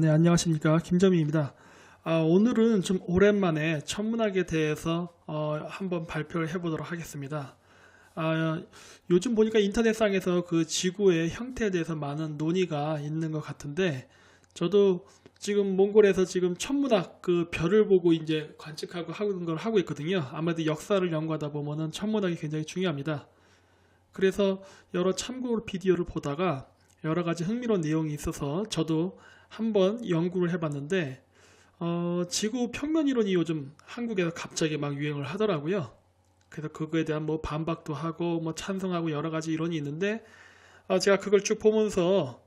네, 안녕하십니까. 김점희입니다. 오늘은 좀 오랜만에 천문학에 대해서 한번 발표를 해보도록 하겠습니다. 요즘 보니까 인터넷상에서 그 지구의 형태에 대해서 많은 논의가 있는 것 같은데, 저도 지금 몽골에서 지금 천문학 그 별을 보고 이제 관측하고 하는 걸 하고 있거든요. 아무래도 역사를 연구하다 보면은 천문학이 굉장히 중요합니다. 그래서 여러 참고 비디오를 보다가 여러 가지 흥미로운 내용이 있어서 저도 한번 연구를 해봤는데, 지구 평면 이론이 요즘 한국에서 갑자기 막 유행을 하더라고요. 그래서 그거에 대한 뭐 반박도 하고 뭐 찬성하고 여러 가지 이론이 있는데, 제가 그걸 쭉 보면서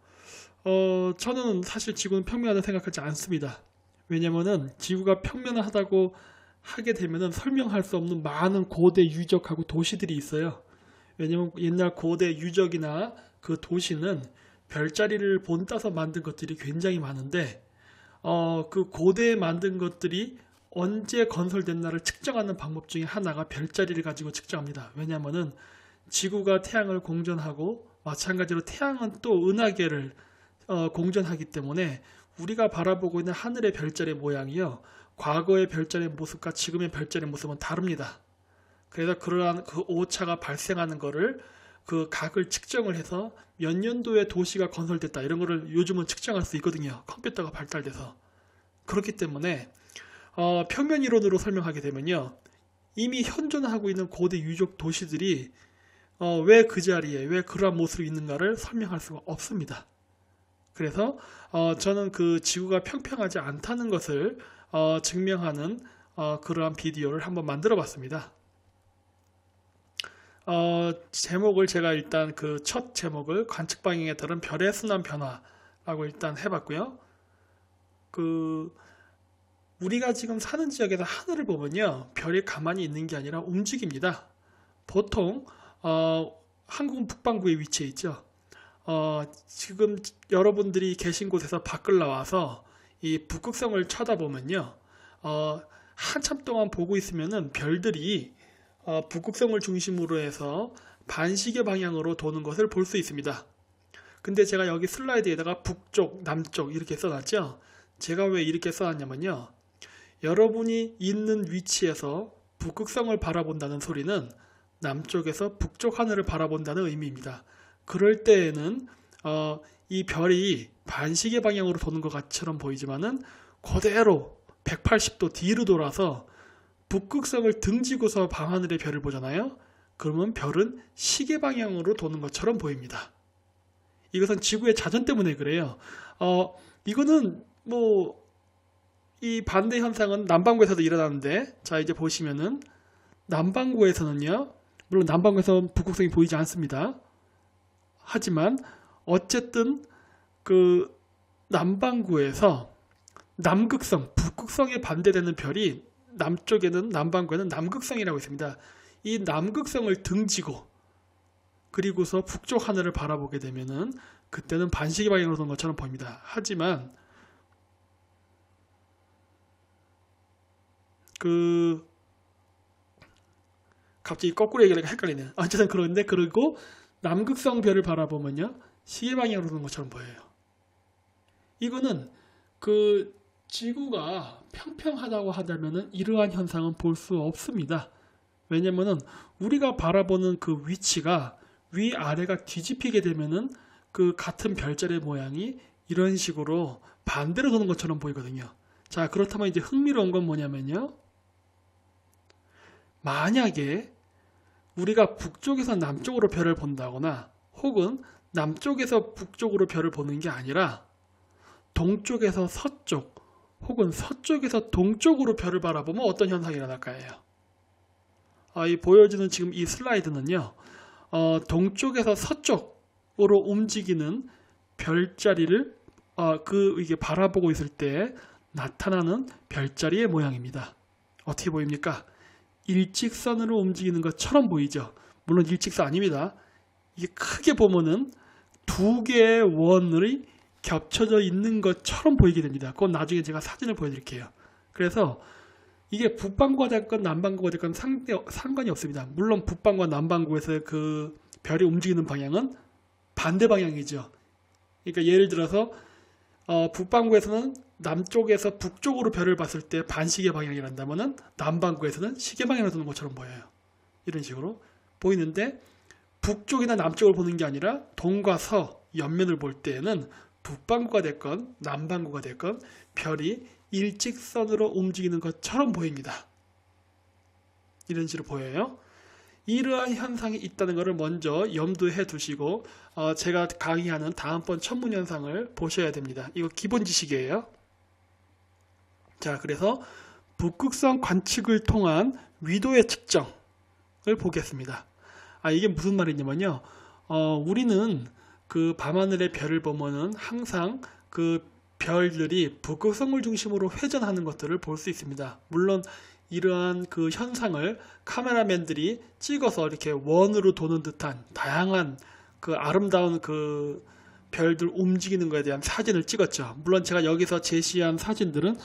저는 사실 지구는 평면하다고 생각하지 않습니다. 왜냐면은 지구가 평면하다고 하게 되면은 설명할 수 없는 많은 고대 유적하고 도시들이 있어요. 왜냐면 옛날 고대 유적이나 그 도시는 별자리를 본따서 만든 것들이 굉장히 많은데, 그 고대에 만든 것들이 언제 건설됐나를 측정하는 방법 중에 하나가 별자리를 가지고 측정합니다. 왜냐하면은 지구가 태양을 공전하고 마찬가지로 태양은 또 은하계를 공전하기 때문에 우리가 바라보고 있는 하늘의 별자리 모양이요, 과거의 별자리 모습과 지금의 별자리 모습은 다릅니다. 그래서 그러한 그 오차가 발생하는 거를 그 각을 측정을 해서 몇 년도에 도시가 건설됐다 이런 거를 요즘은 측정할 수 있거든요. 컴퓨터가 발달돼서. 그렇기 때문에 평면 이론으로 설명하게 되면요, 이미 현존하고 있는 고대 유적 도시들이 왜 그 자리에 왜 그러한 모습이 있는가를 설명할 수가 없습니다. 그래서 저는 그 지구가 평평하지 않다는 것을 증명하는 그러한 비디오를 한번 만들어 봤습니다. 제목을 제가 일단 그 첫 제목을 관측 방향에 따른 별의 순환 변화라고 일단 해봤고요. 그 우리가 지금 사는 지역에서 하늘을 보면요, 별이 가만히 있는 게 아니라 움직입니다. 보통 한국은 북반구에 위치해 있죠. 지금 여러분들이 계신 곳에서 밖을 나와서 이 북극성을 쳐다보면요, 한참 동안 보고 있으면은 별들이 북극성을 중심으로 해서 반시계 방향으로 도는 것을 볼 수 있습니다. 근데 제가 여기 슬라이드에다가 북쪽, 남쪽 이렇게 써놨죠. 제가 왜 이렇게 써놨냐면요, 여러분이 있는 위치에서 북극성을 바라본다는 소리는 남쪽에서 북쪽 하늘을 바라본다는 의미입니다. 그럴 때에는 이 별이 반시계 방향으로 도는 것처럼 보이지만은 그대로 180도 뒤로 돌아서 북극성을 등지고서 밤하늘의 별을 보잖아요. 그러면 별은 시계 방향으로 도는 것처럼 보입니다. 이것은 지구의 자전 때문에 그래요. 이거는 뭐 이 반대 현상은 남반구에서도 일어나는데, 자 이제 보시면은 남반구에서는요, 물론 남반구에서 북극성이 보이지 않습니다. 하지만 어쨌든 그 남반구에서 남극성, 북극성에 반대되는 별이 남쪽에는, 남반구에는 남극성이라고 있습니다. 이 남극성을 등지고 그리고서 북쪽 하늘을 바라보게 되면은 그때는 반시계 방향으로 도는 것처럼 보입니다. 하지만 갑자기 거꾸로 얘기하니까 헷갈리네요. 어쨌든 그런데, 그리고 남극성 별을 바라보면요, 시계 방향으로 도는 것처럼 보여요. 이거는 그 지구가 평평하다고 하다면은 이러한 현상은 볼 수 없습니다. 왜냐면은 우리가 바라보는 그 위치가 위아래가 뒤집히게 되면은 그 같은 별자리 모양이 이런 식으로 반대로 도는 것처럼 보이거든요. 자, 그렇다면 이제 흥미로운 건 뭐냐면요, 만약에 우리가 북쪽에서 남쪽으로 별을 본다거나 혹은 남쪽에서 북쪽으로 별을 보는 게 아니라 동쪽에서 서쪽 혹은 서쪽에서 동쪽으로 별을 바라보면 어떤 현상이 일어날까요? 이 보여주는 지금 이 슬라이드는요, 동쪽에서 서쪽으로 움직이는 별자리를 이게 바라보고 있을 때 나타나는 별자리의 모양입니다. 어떻게 보입니까? 일직선으로 움직이는 것처럼 보이죠. 물론 일직선 아닙니다. 이게 크게 보면은 두 개의 원이 겹쳐져 있는 것처럼 보이게 됩니다. 그건 나중에 제가 사진을 보여드릴게요. 그래서 이게 북반구가 됐건 남반구가 됐건 상관이 없습니다. 물론 북반구와 남반구에서의 그 별이 움직이는 방향은 반대 방향이죠. 그러니까 예를 들어서 북반구에서는 남쪽에서 북쪽으로 별을 봤을 때 반시계 방향이란다면은 남반구에서는 시계 방향으로 도는 것처럼 보여요. 이런 식으로 보이는데 북쪽이나 남쪽을 보는 게 아니라 동과 서 옆면을 볼 때에는 북반구가 됐건 남반구가 됐건 별이 일직선으로 움직이는 것처럼 보입니다. 이런 식으로 보여요. 이러한 현상이 있다는 것을 먼저 염두해 두시고 제가 강의하는 다음번 천문 현상을 보셔야 됩니다. 이거 기본 지식이에요. 자, 그래서 북극성 관측을 통한 위도의 측정을 보겠습니다. 이게 무슨 말이냐면요. 우리는 그 밤하늘의 별을 보면은 항상 그 별들이 북극성을 중심으로 회전하는 것들을 볼 수 있습니다. 물론 이러한 그 현상을 카메라맨들이 찍어서 이렇게 원으로 도는 듯한 다양한 그 아름다운 그 별들 움직이는 것에 대한 사진을 찍었죠. 물론 제가 여기서 제시한 사진들은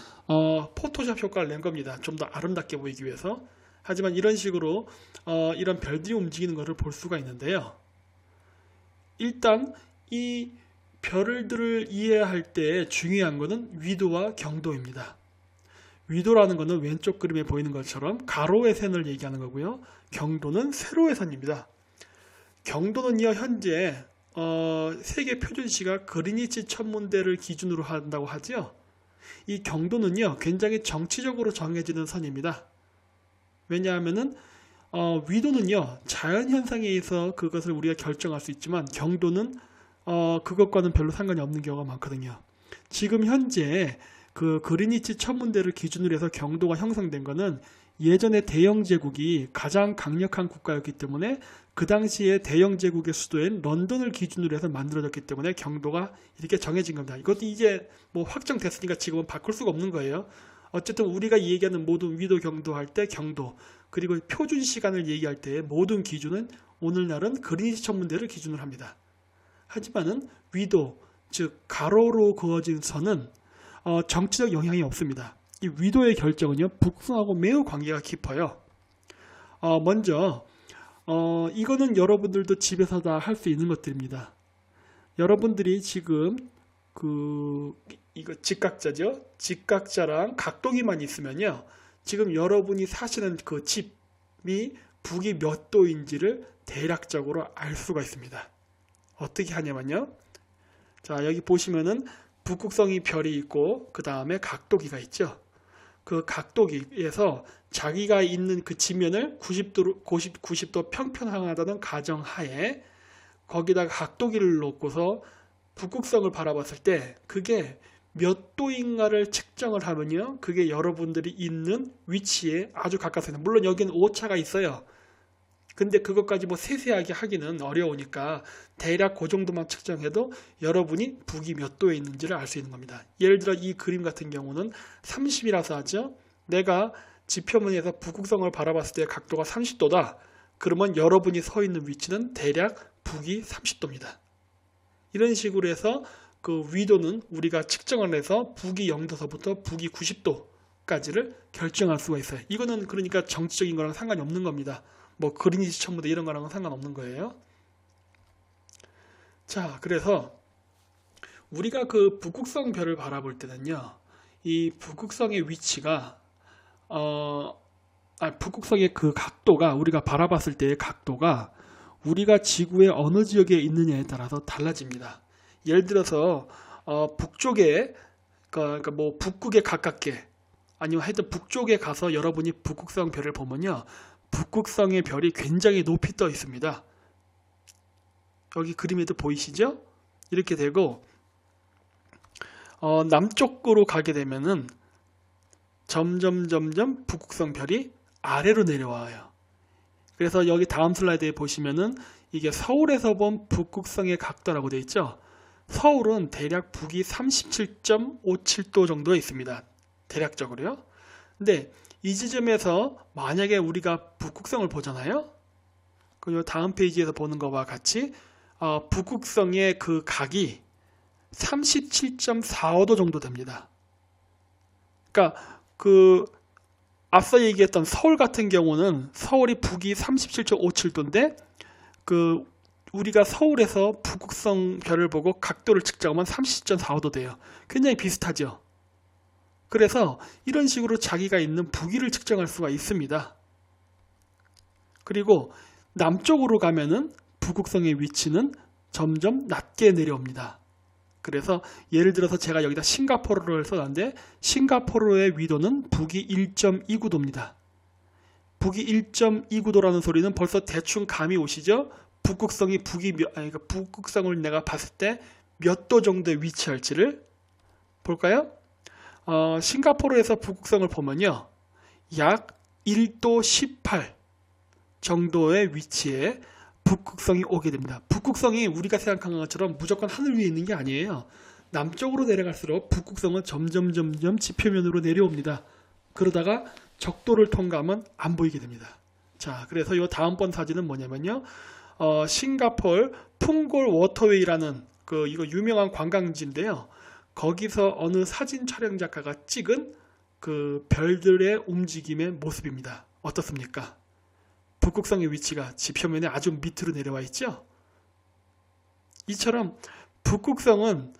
포토샵 효과를 낸 겁니다. 좀 더 아름답게 보이기 위해서. 하지만 이런 식으로 이런 별들이 움직이는 것을 볼 수가 있는데요. 일단 이 별들을 이해할 때 중요한 것은 위도와 경도입니다. 위도라는 것은 왼쪽 그림에 보이는 것처럼 가로의線을 얘기하는 거고요. 경도는 세로의 선입니다. 경도는요, 현재 세계 표준시가 그리니치 천문대를 기준으로 한다고 하죠. 이 경도는요, 굉장히 정치적으로 정해지는 선입니다. 왜냐하면은 위도는요, 자연 현상에 의해서 그것을 우리가 결정할 수 있지만 경도는 그것과는 별로 상관이 없는 경우가 많거든요. 지금 현재 그 그리니치 천문대를 기준으로 해서 경도가 형성된 것은 예전에 대영 제국이 가장 강력한 국가였기 때문에 그 당시에 대영 제국의 수도인 런던을 기준으로 해서 만들어졌기 때문에 경도가 이렇게 정해진 겁니다. 이것도 이제 뭐 확정됐으니까 지금은 바꿀 수가 없는 거예요. 어쨌든 우리가 얘기하는 모든 위도 경도 할 때 경도, 그리고 표준 시간을 얘기할 때 모든 기준은 오늘날은 그리니치 천문대를 기준으로 합니다. 하지만은 위도, 즉 가로로 그어진 선은 정치적 영향이 없습니다. 이 위도의 결정은요, 북극성하고 매우 관계가 깊어요. 먼저 이거는 여러분들도 집에서 다 할 수 있는 것들입니다. 여러분들이 지금 이거 직각자죠? 직각자랑 각도기만 있으면요, 지금 여러분이 사시는 그 집이 북이 몇 도인지를 대략적으로 알 수가 있습니다. 어떻게 하냐면요, 자, 여기 보시면은 북극성이 별이 있고 그 다음에 각도기가 있죠. 그 각도기에서 자기가 있는 그 지면을 90도 평평하다는 가정하에 거기다가 각도기를 놓고서 북극성을 바라봤을 때 그게 몇 도인가를 측정을 하면요, 그게 여러분들이 있는 위치에 아주 가깝습니다. 물론 여기는 오차가 있어요. 근데 그것까지 뭐 세세하게 하기는 어려우니까 대략 그 정도만 측정해도 여러분이 북이 몇 도에 있는지를 알 수 있는 겁니다. 예를 들어 이 그림 같은 경우는 30이라서 하죠. 내가 지표면에서 북극성을 바라봤을 때 각도가 30도다. 그러면 여러분이 서 있는 위치는 대략 북이 30도입니다. 이런 식으로 해서 그 위도는 우리가 측정을 해서 북이 0도서부터 북이 90도까지를 결정할 수가 있어요. 이거는 그러니까 정치적인 거랑 상관이 없는 겁니다. 뭐 그리니치 천문대 이런 거랑은 상관없는 거예요. 자, 그래서 우리가 그 북극성 별을 바라볼 때는요, 이 북극성의 위치가 북극성의 그 각도가, 우리가 바라봤을 때의 각도가 우리가 지구의 어느 지역에 있느냐에 따라서 달라집니다. 예를 들어서 북쪽에, 그러니까 뭐 북극에 가깝게, 아니면 하여튼 북쪽에 가서 여러분이 북극성 별을 보면요, 북극성의 별이 굉장히 높이 떠 있습니다. 여기 그림에도 보이시죠? 이렇게 되고 남쪽으로 가게 되면은 점점 북극성 별이 아래로 내려와요. 그래서 여기 다음 슬라이드에 보시면은 이게 서울에서 본 북극성의 각도라고 되어 있죠. 서울은 대략 북이 37.57도 정도에 있습니다. 대략적으로요. 근데 이 지점에서 만약에 우리가 북극성을 보잖아요. 그 다음 페이지에서 보는 것과 같이 북극성의 그 각이 37.45도 정도 됩니다. 그러니까 그 앞서 얘기했던 서울 같은 경우는 서울이 북이 37.57도인데 그 우리가 서울에서 북극성 별을 보고 각도를 측정하면 30.45도 돼요. 굉장히 비슷하죠. 그래서 이런 식으로 자기가 있는 부기를 측정할 수가 있습니다. 그리고 남쪽으로 가면은 북극성의 위치는 점점 낮게 내려옵니다. 그래서 예를 들어서 제가 여기다 싱가포르를 써놨는데 싱가포르의 위도는 북위 1.29도입니다. 북위 1.29도라는 소리는 벌써 대충 감이 오시죠? 북극성이 그러니까 북극성을 내가 봤을 때 몇 도 정도에 위치할지를 볼까요? 싱가포르에서 북극성을 보면요, 약 1도 18 정도의 위치에 북극성이 오게 됩니다. 북극성이 우리가 생각하는 것처럼 무조건 하늘 위에 있는 게 아니에요. 남쪽으로 내려갈수록 북극성은 점점 지표면으로 내려옵니다. 그러다가 적도를 통과하면 안 보이게 됩니다. 자, 그래서 이 다음번 사진은 뭐냐면요, 싱가포르 풍골 워터웨이라는 이거 유명한 관광지인데요. 거기서 어느 사진 촬영 작가가 찍은 그 별들의 움직임의 모습입니다. 어떻습니까? 북극성의 위치가 지표면에 아주 밑으로 내려와 있죠. 이처럼 북극성은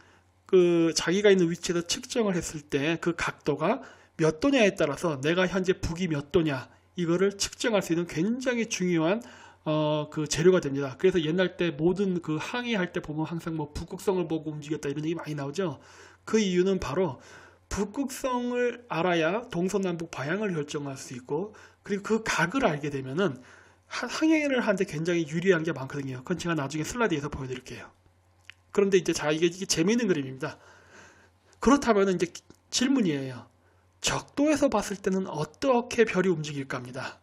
그 자기가 있는 위치에서 측정을 했을 때 그 각도가 몇 도냐에 따라서 내가 현재 북위 몇 도냐 이거를 측정할 수 있는 굉장히 중요한 그 재료가 됩니다. 그래서 옛날 때 모든 그 항해할 때 보면 항상 뭐 북극성을 보고 움직였다 이런 얘기 많이 나오죠. 그 이유는 바로 북극성을 알아야 동서남북 방향을 결정할 수 있고, 그리고 그 각을 알게 되면은 항해를 하는데 굉장히 유리한 게 많거든요. 그건 제가 나중에 슬라이드에서 보여드릴게요. 그런데 이제 이게 재미있는 그림입니다. 그렇다면 이제 질문이에요. 적도에서 봤을 때는 어떻게 별이 움직일까 합니다.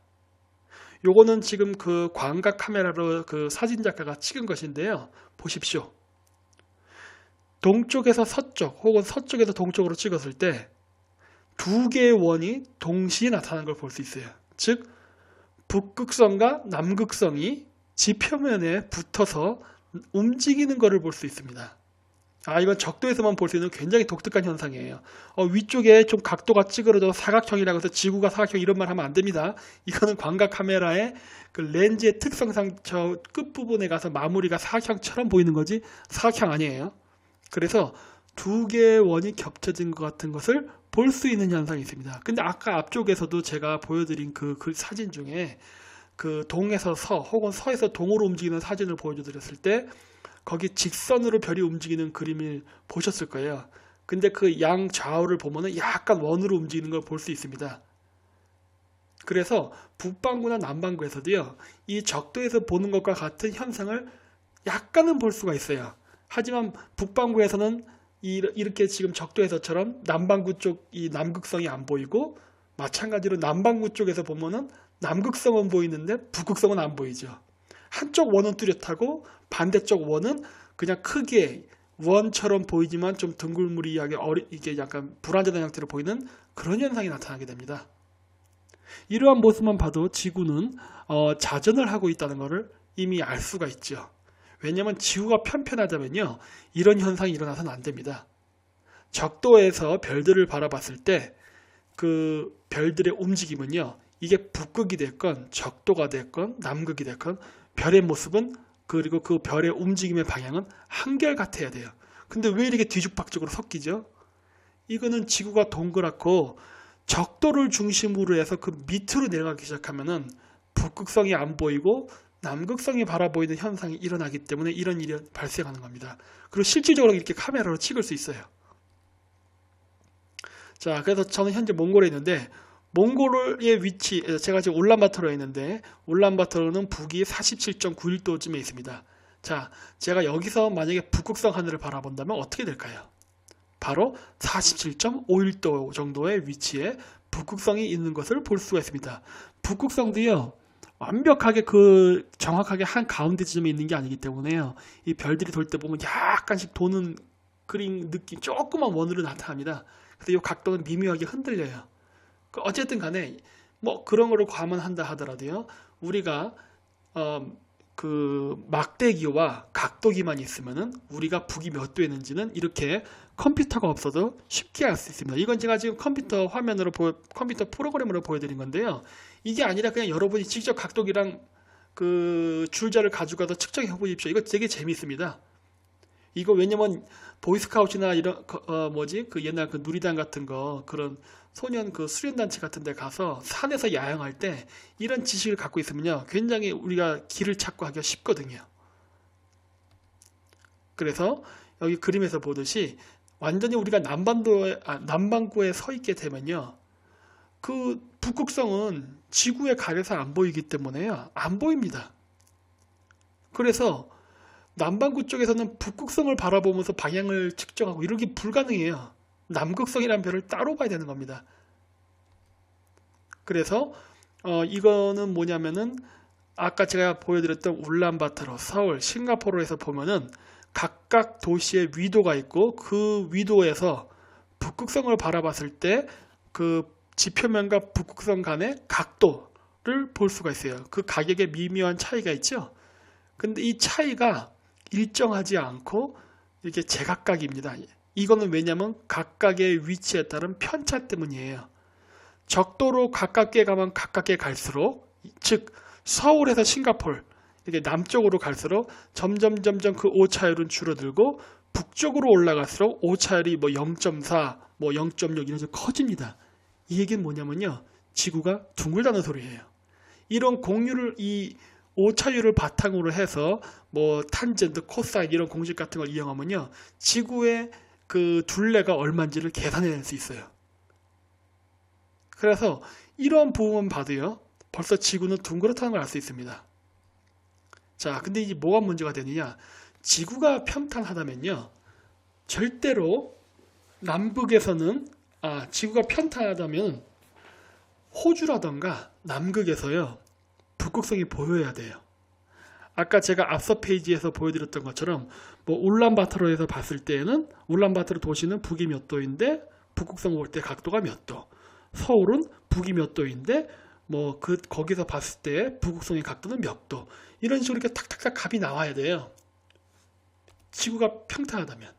요거는 지금 그 광각 카메라로 그 사진 작가가 찍은 것인데요. 보십시오. 동쪽에서 서쪽 혹은 서쪽에서 동쪽으로 찍었을 때 두 개의 원이 동시에 나타나는 걸 볼 수 있어요. 즉 북극성과 남극성이 지표면에 붙어서 움직이는 것을 볼 수 있습니다. 이건 적도에서만 볼 수 있는 굉장히 독특한 현상이에요. 위쪽에 좀 각도가 찌그러져 사각형이라고 해서 지구가 사각형 이런 말 하면 안 됩니다. 이거는 광각 카메라의 그 렌즈의 특성상 저 끝부분에 가서 마무리가 사각형처럼 보이는 거지 사각형 아니에요. 그래서 두 개의 원이 겹쳐진 것 같은 것을 볼 수 있는 현상이 있습니다. 근데 아까 앞쪽에서도 제가 보여드린 그 사진 중에 그 동에서 서 혹은 서에서 동으로 움직이는 사진을 보여드렸을 때 거기 직선으로 별이 움직이는 그림을 보셨을 거예요. 근데 그 양 좌우를 보면은 약간 원으로 움직이는 걸 볼 수 있습니다. 그래서 북반구나 남반구에서도요, 이 적도에서 보는 것과 같은 현상을 약간은 볼 수가 있어요. 하지만 북반구에서는 이렇게 지금 적도에서처럼 남반구 쪽 이 남극성이 안 보이고, 마찬가지로 남반구 쪽에서 보면은 남극성은 보이는데 북극성은 안 보이죠. 한쪽 원은 뚜렷하고 반대쪽 원은 그냥 크게 원처럼 보이지만 좀 둥글무리하게 이게 약간 불안정한 형태로 보이는 그런 현상이 나타나게 됩니다. 이러한 모습만 봐도 지구는 자전을 하고 있다는 것을 이미 알 수가 있죠. 왜냐하면 지구가 편편하다면요, 이런 현상이 일어나서는 안 됩니다. 적도에서 별들을 바라봤을 때 그 별들의 움직임은요, 이게 북극이 됐건 적도가 됐건 남극이 됐건 별의 모습은 그리고 그 별의 움직임의 방향은 한결같아야 돼요. 근데 왜 이렇게 뒤죽박죽으로 섞이죠? 이거는 지구가 동그랗고 적도를 중심으로 해서 그 밑으로 내려가기 시작하면은 북극성이 안 보이고 남극성이 바라보이는 현상이 일어나기 때문에 이런 일이 발생하는 겁니다. 그리고 실질적으로 이렇게 카메라로 찍을 수 있어요. 자, 그래서 저는 현재 몽골에 있는데, 몽골의 위치, 제가 지금 울란바토르에 있는데 울란바토르는 북위 47.91도쯤에 있습니다. 자, 제가 여기서 만약에 북극성 하늘을 바라본다면 어떻게 될까요? 바로 47.51도 정도의 위치에 북극성이 있는 것을 볼 수가 있습니다. 북극성도요, 완벽하게 정확하게 한 가운데 지점에 있는 게 아니기 때문에요, 이 별들이 돌 때 보면 약간씩 도는 그림 느낌, 조그만 원으로 나타납니다. 그래서 이 각도는 미묘하게 흔들려요. 어쨌든 간에 뭐 그런 거를 감안한다 하더라도요, 우리가 그 막대기와 각도기만 있으면은 우리가 북이 몇 도에 있는지는 이렇게 컴퓨터가 없어도 쉽게 알 수 있습니다. 이건 제가 지금 컴퓨터 화면으로 컴퓨터 프로그램으로 보여드린 건데요, 이게 아니라 그냥 여러분이 직접 각도기랑 그 줄자를 가져가서 측정해 보십시오. 이거 되게 재밌습니다. 이거 왜냐면 보이스카우트나 이런 그 옛날 그 누리단 같은 거 그런 소년 그 수련단체 같은 데 가서 산에서 야영할 때 이런 지식을 갖고 있으면요 굉장히 우리가 길을 찾고 하기가 쉽거든요. 그래서 여기 그림에서 보듯이 완전히 우리가 남반구에 서 있게 되면요 그 북극성은 지구에 가려서 안 보이기 때문에요 안 보입니다. 그래서 남반구 쪽에서는 북극성을 바라보면서 방향을 측정하고 이러기 불가능해요. 남극성이라는 별을 따로 봐야 되는 겁니다. 그래서 이거는 뭐냐면은 아까 제가 보여드렸던 울란바토르, 서울, 싱가포르에서 보면은 각각 도시의 위도가 있고 그 위도에서 북극성을 바라봤을 때 그 지표면과 북극성 간의 각도를 볼 수가 있어요. 그 가격에 미묘한 차이가 있죠. 근데 이 차이가 일정하지 않고 이렇게 제각각입니다. 이거는 왜냐하면 각각의 위치에 따른 편차 때문이에요. 적도로 가깝게 가면 가깝게 갈수록 즉 서울에서 싱가포르 이렇게 남쪽으로 갈수록 점점 그 오차율은 줄어들고 북쪽으로 올라갈수록 오차율이 뭐 0.4, 뭐 0.6 이런 식으로 커집니다. 이 얘기는 뭐냐면요. 지구가 둥글다는 소리예요. 이런 공률을 이 오차율을 바탕으로 해서 뭐 탄젠트, 코사인 이런 공식 같은 걸 이용하면요. 지구의 그 둘레가 얼마인지를 계산해낼 수 있어요. 그래서 이런 부분만 봐도요. 벌써 지구는 둥그렇다는 걸 알 수 있습니다. 자, 근데 이제 뭐가 문제가 되느냐? 지구가 평탄하다면요. 절대로 남극에서는 지구가 평탄하다면 호주라던가 남극에서요. 북극성이 보여야 돼요. 아까 제가 앞서 페이지에서 보여드렸던 것처럼 뭐 울란바토르에서 봤을 때에는 울란바토르 도시는 북이 몇 도인데 북극성 볼 때 각도가 몇 도. 서울은 북이 몇 도인데 뭐 거기서 봤을 때 북극성의 각도는 몇 도. 이런 식으로 이렇게 탁탁탁 값이 나와야 돼요. 지구가 평탄하다면.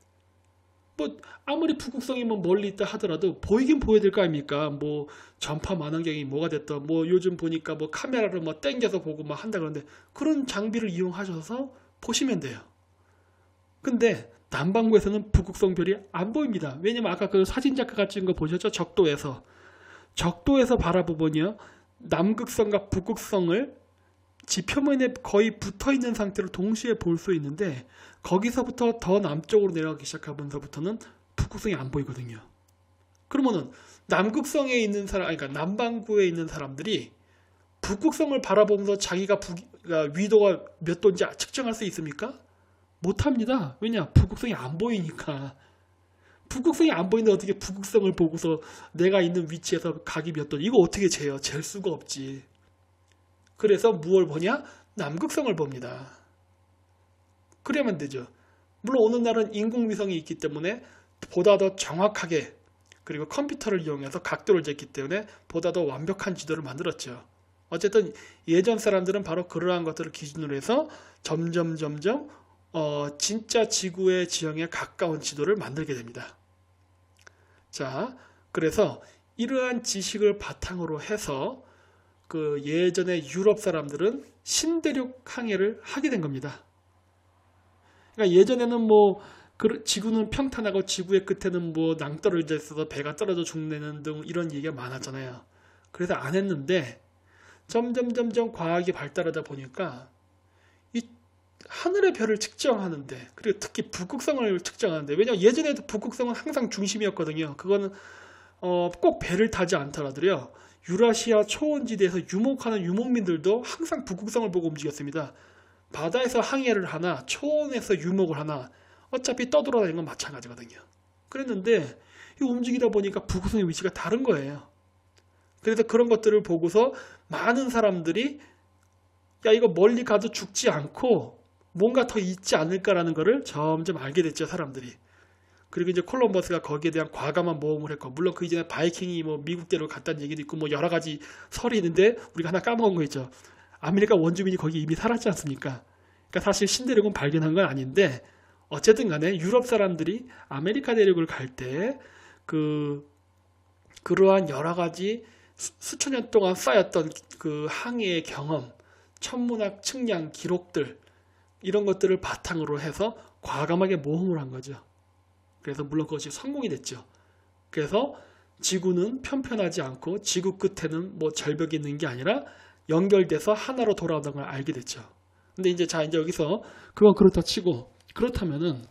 뭐 아무리 북극성이 뭐 멀리 있다 하더라도 보이긴 보여야 될 거 아닙니까? 뭐 전파 망원경이 뭐가 됐던 뭐 요즘 보니까 뭐 카메라를 뭐 땡겨서 보고 막 한다 그러는데 그런 장비를 이용하셔서 보시면 돼요. 근데 남반구에서는 북극성 별이 안 보입니다. 왜냐면 아까 그 사진 작가가 찍은 거 보셨죠? 적도에서 바라보면요 남극성과 북극성을 지표면에 거의 붙어 있는 상태로 동시에 볼 수 있는데 거기서부터 더 남쪽으로 내려가기 시작하면서부터는 북극성이 안 보이거든요. 그러면은 남극성에 있는 사람, 그러니까 남반구에 있는 사람들이 북극성을 바라보면서 자기가 위도가 몇 도인지 측정할 수 있습니까? 못합니다. 왜냐? 북극성이 안 보이니까. 북극성이 안 보이는데 어떻게 북극성을 보고서 내가 있는 위치에서 각이 몇 도, 이거 어떻게 재요? 잴 수가 없지. 그래서 무엇을 보냐? 남극성을 봅니다. 그래야만 되죠. 물론 어느 날은 인공위성이 있기 때문에 보다 더 정확하게 그리고 컴퓨터를 이용해서 각도를 쟀기 때문에 보다 더 완벽한 지도를 만들었죠. 어쨌든 예전 사람들은 바로 그러한 것들을 기준으로 해서 점점 진짜 지구의 지형에 가까운 지도를 만들게 됩니다. 자, 그래서 이러한 지식을 바탕으로 해서 그 예전에 유럽 사람들은 신대륙 항해를 하게 된 겁니다. 그러니까 예전에는 뭐 지구는 평탄하고 지구의 끝에는 뭐 낭떠러져 있어서 배가 떨어져 죽는 등 이런 얘기가 많았잖아요. 그래서 안 했는데 점점 과학이 발달하다 보니까 이 하늘의 별을 측정하는데 그리고 특히 북극성을 측정하는데 왜냐면 예전에도 북극성은 항상 중심이었거든요. 그거는 꼭 배를 타지 않더라도요. 유라시아 초원지대에서 유목하는 유목민들도 항상 북극성을 보고 움직였습니다. 바다에서 항해를 하나 초원에서 유목을 하나 어차피 떠돌아다니는 건 마찬가지거든요. 그랬는데 이 움직이다 보니까 북극성의 위치가 다른 거예요. 그래서 그런 것들을 보고서 많은 사람들이 야 이거 멀리 가도 죽지 않고 뭔가 더 있지 않을까라는 거를 점점 알게 됐죠, 사람들이. 그리고 이제 콜럼버스가 거기에 대한 과감한 모험을 했고, 물론 그 이전에 바이킹이 뭐 미국대로 갔다는 얘기도 있고 뭐 여러 가지 설이 있는데 우리가 하나 까먹은 거 있죠. 아메리카 원주민이 거기 이미 살았지 않습니까? 그러니까 사실 신대륙은 발견한 건 아닌데 어쨌든 간에 유럽 사람들이 아메리카 대륙을 갈 때 그러한 여러 가지 수천 년 동안 쌓였던 그 항해의 경험, 천문학 측량 기록들 이런 것들을 바탕으로 해서 과감하게 모험을 한 거죠. 그래서 물론 그것이 성공이 됐죠. 그래서 지구는 편편하지 않고 지구 끝에는 뭐 절벽이 있는 게 아니라 연결돼서 하나로 돌아온다는 걸 알게 됐죠. 근데 이제 여기서 그건 그렇다 치고, 그렇다면은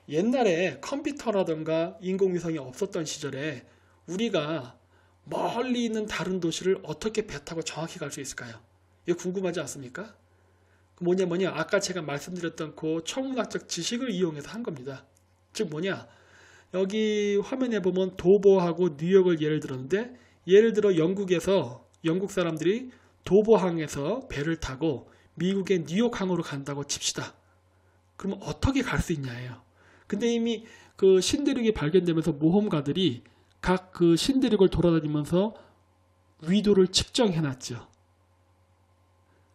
옛날에 컴퓨터라든가 인공위성이 없었던 시절에 우리가 멀리 있는 다른 도시를 어떻게 배 타고 정확히 갈 수 있을까요? 이거 궁금하지 않습니까? 뭐냐 아까 제가 말씀드렸던 그 천문학적 지식을 이용해서 한 겁니다. 즉 여기 화면에 보면 도보하고 뉴욕을 예를 들었는데, 예를 들어 영국 사람들이 도보항에서 배를 타고 미국의 뉴욕항으로 간다고 칩시다. 그러면 어떻게 갈 수 있냐예요. 근데 이미 그 신대륙이 발견되면서 모험가들이 각 그 신대륙을 돌아다니면서 위도를 측정해놨죠.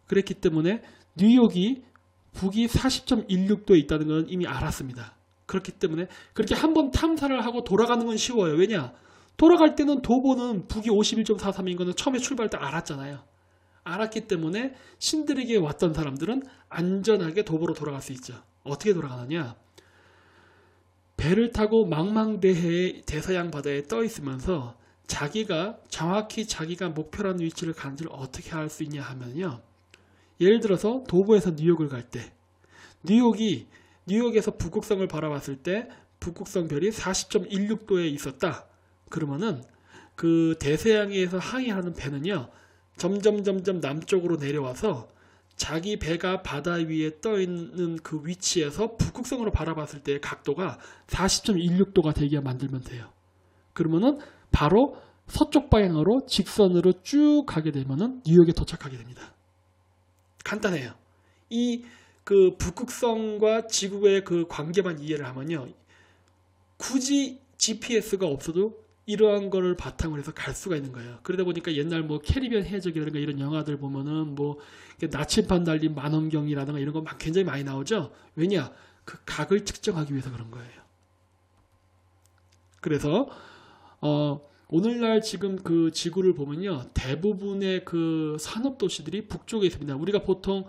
그랬기 때문에 뉴욕이 북위 40.16도에 있다는 건 이미 알았습니다. 그렇기 때문에 그렇게 한번 탐사를 하고 돌아가는 건 쉬워요. 왜냐? 돌아갈 때는 도보는 북위 51.43인 거는 처음에 출발할 때 알았잖아요. 알았기 때문에 신대륙에 왔던 사람들은 안전하게 도보로 돌아갈 수 있죠. 어떻게 돌아가느냐? 배를 타고 망망대해의 대서양 바다에 떠 있으면서 정확히 자기가 목표라는 위치를 가는지를 어떻게 알 수 있냐 하면요. 예를 들어서 도보에서 뉴욕을 갈 때 뉴욕에서 북극성을 바라봤을 때 북극성 별이 40.16도에 있었다. 그러면은 그 대서양에서 항해하는 배는요. 점점 남쪽으로 내려와서 자기 배가 바다 위에 떠 있는 그 위치에서 북극성으로 바라봤을 때의 각도가 40.16도가 되게 만들면 돼요. 그러면은 바로 서쪽 방향으로 직선으로 쭉 가게 되면은 뉴욕에 도착하게 됩니다. 간단해요. 이 그 북극성과 지구의 그 관계만 이해를 하면요. 굳이 GPS가 없어도 이러한 거를 바탕으로 해서 갈 수가 있는 거예요. 그러다 보니까 옛날 뭐 캐리비안 해적이라든가 이런 영화들 보면은 뭐 나침반 달린 만원경이라든가 이런 거 굉장히 많이 나오죠. 왜냐? 그 각을 측정하기 위해서 그런 거예요. 그래서 오늘날 지금 그 지구를 보면요. 대부분의 그 산업 도시들이 북쪽에 있습니다. 우리가 보통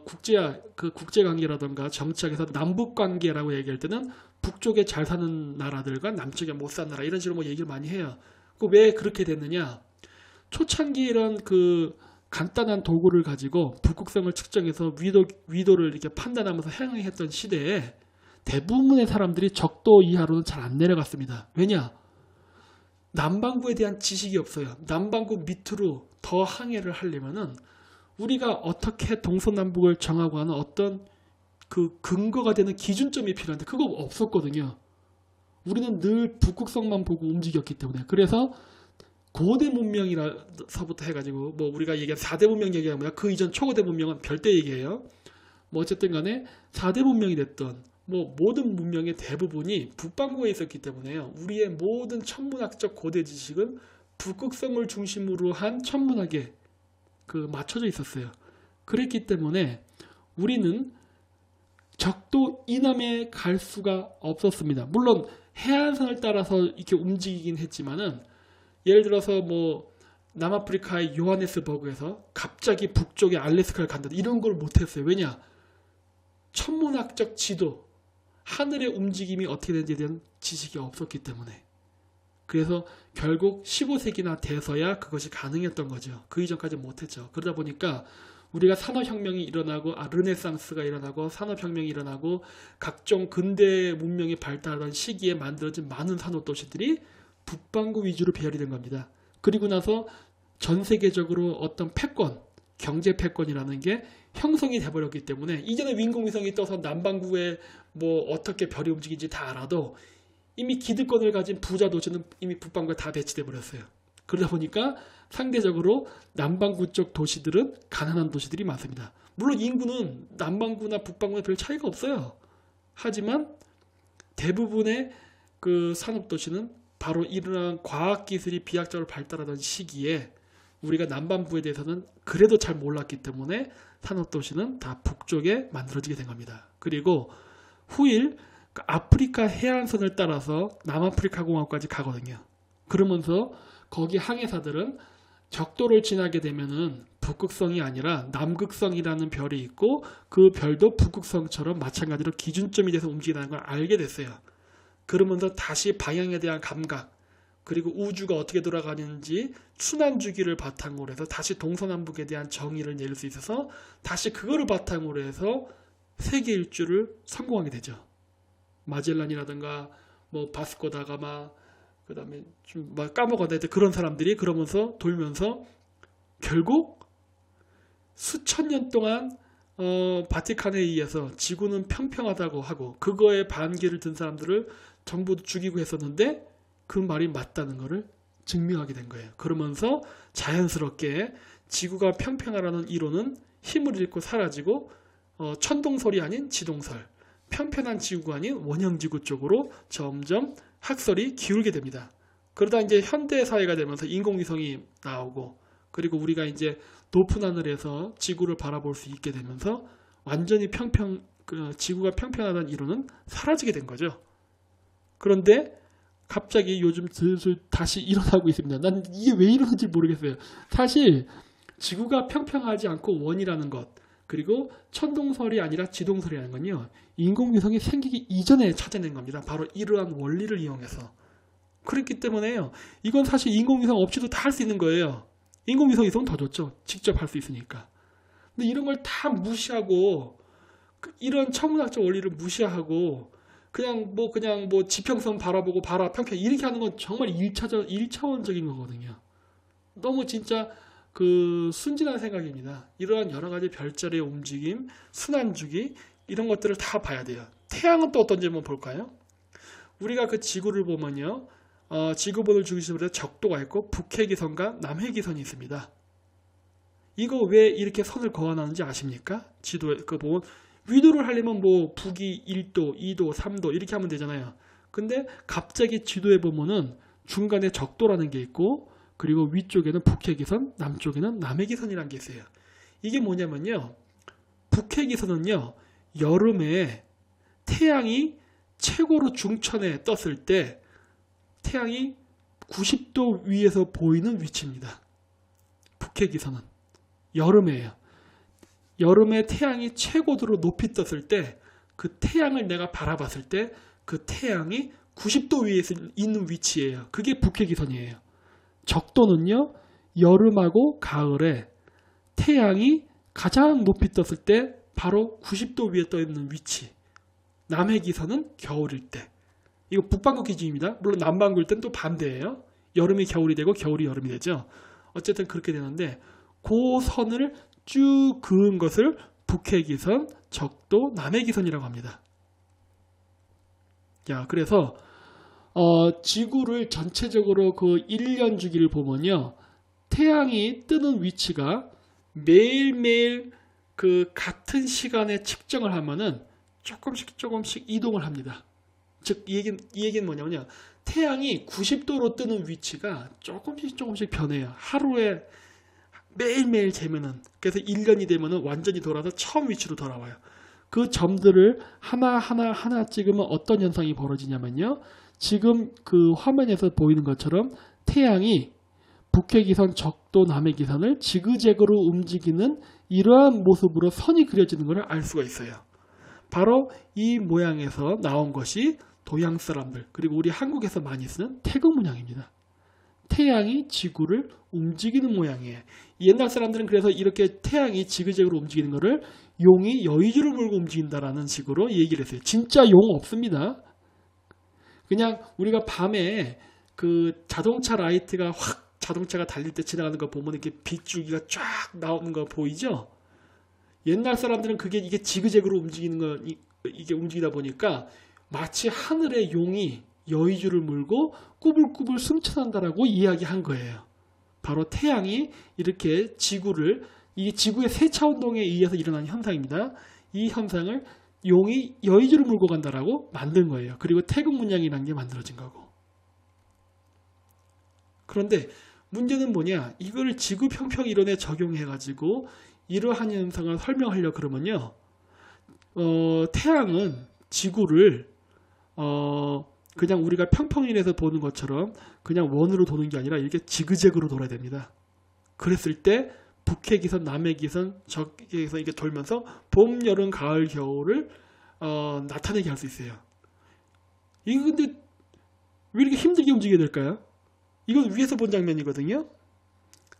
국제 관계라든가 정치학에서 남북 관계라고 얘기할 때는 북쪽에 잘 사는 나라들과 남쪽에 못 사는 나라 이런 식으로 뭐 얘기를 많이 해요. 왜 그렇게 됐느냐? 초창기 이런 그 간단한 도구를 가지고 북극성을 측정해서 위도를 이렇게 판단하면서 행행했던 시대에 대부분의 사람들이 적도 이하로는 잘 안 내려갔습니다. 왜냐? 남반구에 대한 지식이 없어요. 남반구 밑으로 더 항해를 하려면은 우리가 어떻게 동서남북을 정하고 하는 어떤 그 근거가 되는 기준점이 필요한데 그거 없었거든요. 우리는 늘 북극성만 보고 움직였기 때문에. 그래서 고대 문명이라서부터 해가지고 뭐 우리가 얘기한 4대 문명 얘기하면 그 이전 초고대 문명은 별대 얘기예요. 뭐 어쨌든 간에 4대 문명이 됐던 뭐 모든 문명의 대부분이 북반구에 있었기 때문에요. 우리의 모든 천문학적 고대 지식은 북극성을 중심으로 한 천문학에 그 맞춰져 있었어요. 그랬기 때문에 우리는 적도 이남에 갈 수가 없었습니다. 물론 해안선을 따라서 이렇게 움직이긴 했지만은 예를 들어서 뭐 남아프리카의 요하네스버그에서 갑자기 북쪽에 알래스카를 간다 이런 걸 못했어요. 왜냐? 천문학적 지도, 하늘의 움직임이 어떻게 되는지에 대한 지식이 없었기 때문에. 그래서 결국 15세기나 돼서야 그것이 가능했던 거죠. 그 이전까지 못했죠. 그러다 보니까 우리가 산업혁명이 일어나고 르네상스가 일어나고 산업혁명이 일어나고 각종 근대 문명이 발달하던 시기에 만들어진 많은 산업도시들이 북반구 위주로 배열이 된 겁니다. 그리고 나서 전 세계적으로 어떤 패권, 경제 패권이라는 게 형성이 돼버렸기 때문에 이전에 인공위성이 떠서 남반구에 뭐 어떻게 별이 움직이는지 다 알아도 이미 기득권을 가진 부자 도시는 이미 북반구에 다 배치돼 버렸어요. 그러다 보니까 상대적으로 남반구 쪽 도시들은 가난한 도시들이 많습니다. 물론 인구는 남반구나 북반구나 별 차이가 없어요. 하지만 대부분의 그 산업 도시는 바로 이러한 과학기술이 비약적으로 발달하던 시기에 우리가 남반부에 대해서는 그래도 잘 몰랐기 때문에 산업도시는 다 북쪽에 만들어지게 된 겁니다. 그리고 후일 아프리카 해안선을 따라서 남아프리카 공화국까지 가거든요. 그러면서 거기 항해사들은 적도를 지나게 되면은 북극성이 아니라 남극성이라는 별이 있고 그 별도 북극성처럼 마찬가지로 기준점이 돼서 움직인다는 걸 알게 됐어요. 그러면서 다시 방향에 대한 감각, 그리고 우주가 어떻게 돌아가는지 순환주기를 바탕으로 해서 다시 동서남북에 대한 정의를 내릴 수 있어서 다시 그거를 바탕으로 해서 세계 일주를 성공하게 되죠. 마젤란이라든가 뭐 바스코 다가마, 그 다음에 좀 까먹었는데 그런 사람들이 그러면서 돌면서 결국 수천 년 동안 바티칸에 의해서 지구는 평평하다고 하고 그거에 반기를 든 사람들을 전부 죽이고 했었는데 그 말이 맞다는 것을 증명하게 된 거예요. 그러면서 자연스럽게 지구가 평평하라는 이론은 힘을 잃고 사라지고 천동설이 아닌 지동설, 평평한 지구가 아닌 원형지구 쪽으로 점점 학설이 기울게 됩니다. 그러다 이제 현대 사회가 되면서 인공위성이 나오고 그리고 우리가 이제 높은 하늘에서 지구를 바라볼 수 있게 되면서 완전히 지구가 평평하다는 이론은 사라지게 된 거죠. 그런데 갑자기 요즘 슬슬 다시 일어나고 있습니다. 난 이게 왜 이러는지 모르겠어요. 사실 지구가 평평하지 않고 원이라는 것, 그리고 천동설이 아니라 지동설이라는 건요, 인공위성이 생기기 이전에 찾아낸 겁니다. 바로 이러한 원리를 이용해서. 그렇기 때문에요, 이건 사실 인공위성 없이도 다 할 수 있는 거예요. 인공위성 있으면 더 좋죠. 직접 할 수 있으니까. 근데 이런 걸 다 무시하고 이런 천문학적 원리를 무시하고 그냥 뭐 지평선 바라보고 봐라 평평 이렇게 하는 건 정말 1차원적인 거거든요. 너무 진짜 그 순진한 생각입니다. 이러한 여러 가지 별자리의 움직임, 순환주기 이런 것들을 다 봐야 돼요. 태양은 또 어떤지 한번 볼까요? 우리가 그 지구를 보면요, 지구본을 중심으로 해서 적도가 있고 북해기선과 남해기선이 있습니다. 이거 왜 이렇게 선을 그어놨는지 아십니까? 지도에 그 보면 위도를 하려면 뭐 북위 1도, 2도, 3도 이렇게 하면 되잖아요. 근데 갑자기 지도에 보면은 중간에 적도라는 게 있고 그리고 위쪽에는 북해기선, 남쪽에는 남해기선이라는 게 있어요. 이게 뭐냐면요, 북해기선은요, 여름에 태양이 최고로 중천에 떴을 때 태양이 90도 위에서 보이는 위치입니다. 북해기선은 여름에예요. 여름에 태양이 최고도로 높이 떴을 때 그 태양을 내가 바라봤을 때 그 태양이 90도 위에 있는 위치예요. 그게 북해기선이에요. 적도는요, 여름하고 가을에 태양이 가장 높이 떴을 때 바로 90도 위에 떠 있는 위치. 남해기선은 겨울일 때. 이거 북반구 기준입니다. 물론 남반구일 땐 또 반대예요. 여름이 겨울이 되고 겨울이 여름이 되죠. 어쨌든 그렇게 되는데 그 선을 쭉 그은 것을 북해기선, 적도, 남해기선이라고 합니다. 자, 그래서 지구를 전체적으로 그 1년 주기를 보면요, 태양이 뜨는 위치가 매일매일 그 같은 시간에 측정을 하면은 조금씩 이동을 합니다. 즉, 이 얘기는 뭐냐면요, 태양이 90도로 뜨는 위치가 조금씩 변해요. 하루에 매일매일 재면은. 그래서 1년이 되면은 완전히 돌아서 처음 위치로 돌아와요. 그 점들을 하나 찍으면 어떤 현상이 벌어지냐면요, 지금 그 화면에서 보이는 것처럼 태양이 북해기선, 적도, 남해기선을 지그재그로 움직이는 이러한 모습으로 선이 그려지는 것을 알 수가 있어요. 바로 이 모양에서 나온 것이 동양 사람들, 그리고 우리 한국에서 많이 쓰는 태극 문양입니다. 태양이 지구를 움직이는 모양이에요. 옛날 사람들은 그래서 이렇게 태양이 지그재그로 움직이는 것을 용이 여의주를 물고 움직인다라는 식으로 얘기를 했어요. 진짜 용 없습니다. 그냥 우리가 밤에 그 자동차 라이트가 확 자동차가 달릴 때 지나가는 거 보면 이렇게 빛줄기가 쫙 나오는 거 보이죠? 옛날 사람들은 이게 지그재그로 움직이는 거, 이게 움직이다 보니까 마치 하늘의 용이 여의주를 물고 꾸불꾸불 승천한다라고 이야기한 거예요. 바로 태양이 이렇게 이 지구의 세차 운동에 의해서 일어난 현상입니다. 이 현상을 용이 여의주를 물고 간다라고 만든 거예요. 그리고 태극 문양이라는 게 만들어진 거고. 그런데 문제는 뭐냐? 이걸 지구 평평 이론에 적용해가지고 이러한 현상을 설명하려고 그러면요, 태양은 지구를 그냥 우리가 평평인에서 보는 것처럼 그냥 원으로 도는 게 아니라 이렇게 지그재그로 돌아야 됩니다. 그랬을 때 북해 기선, 남해 기선, 저기에서 이게 돌면서 봄, 여름, 가을, 겨울을 나타내게 할 수 있어요. 이거 근데 왜 이렇게 힘들게 움직여야 될까요? 이건 위에서 본 장면이거든요.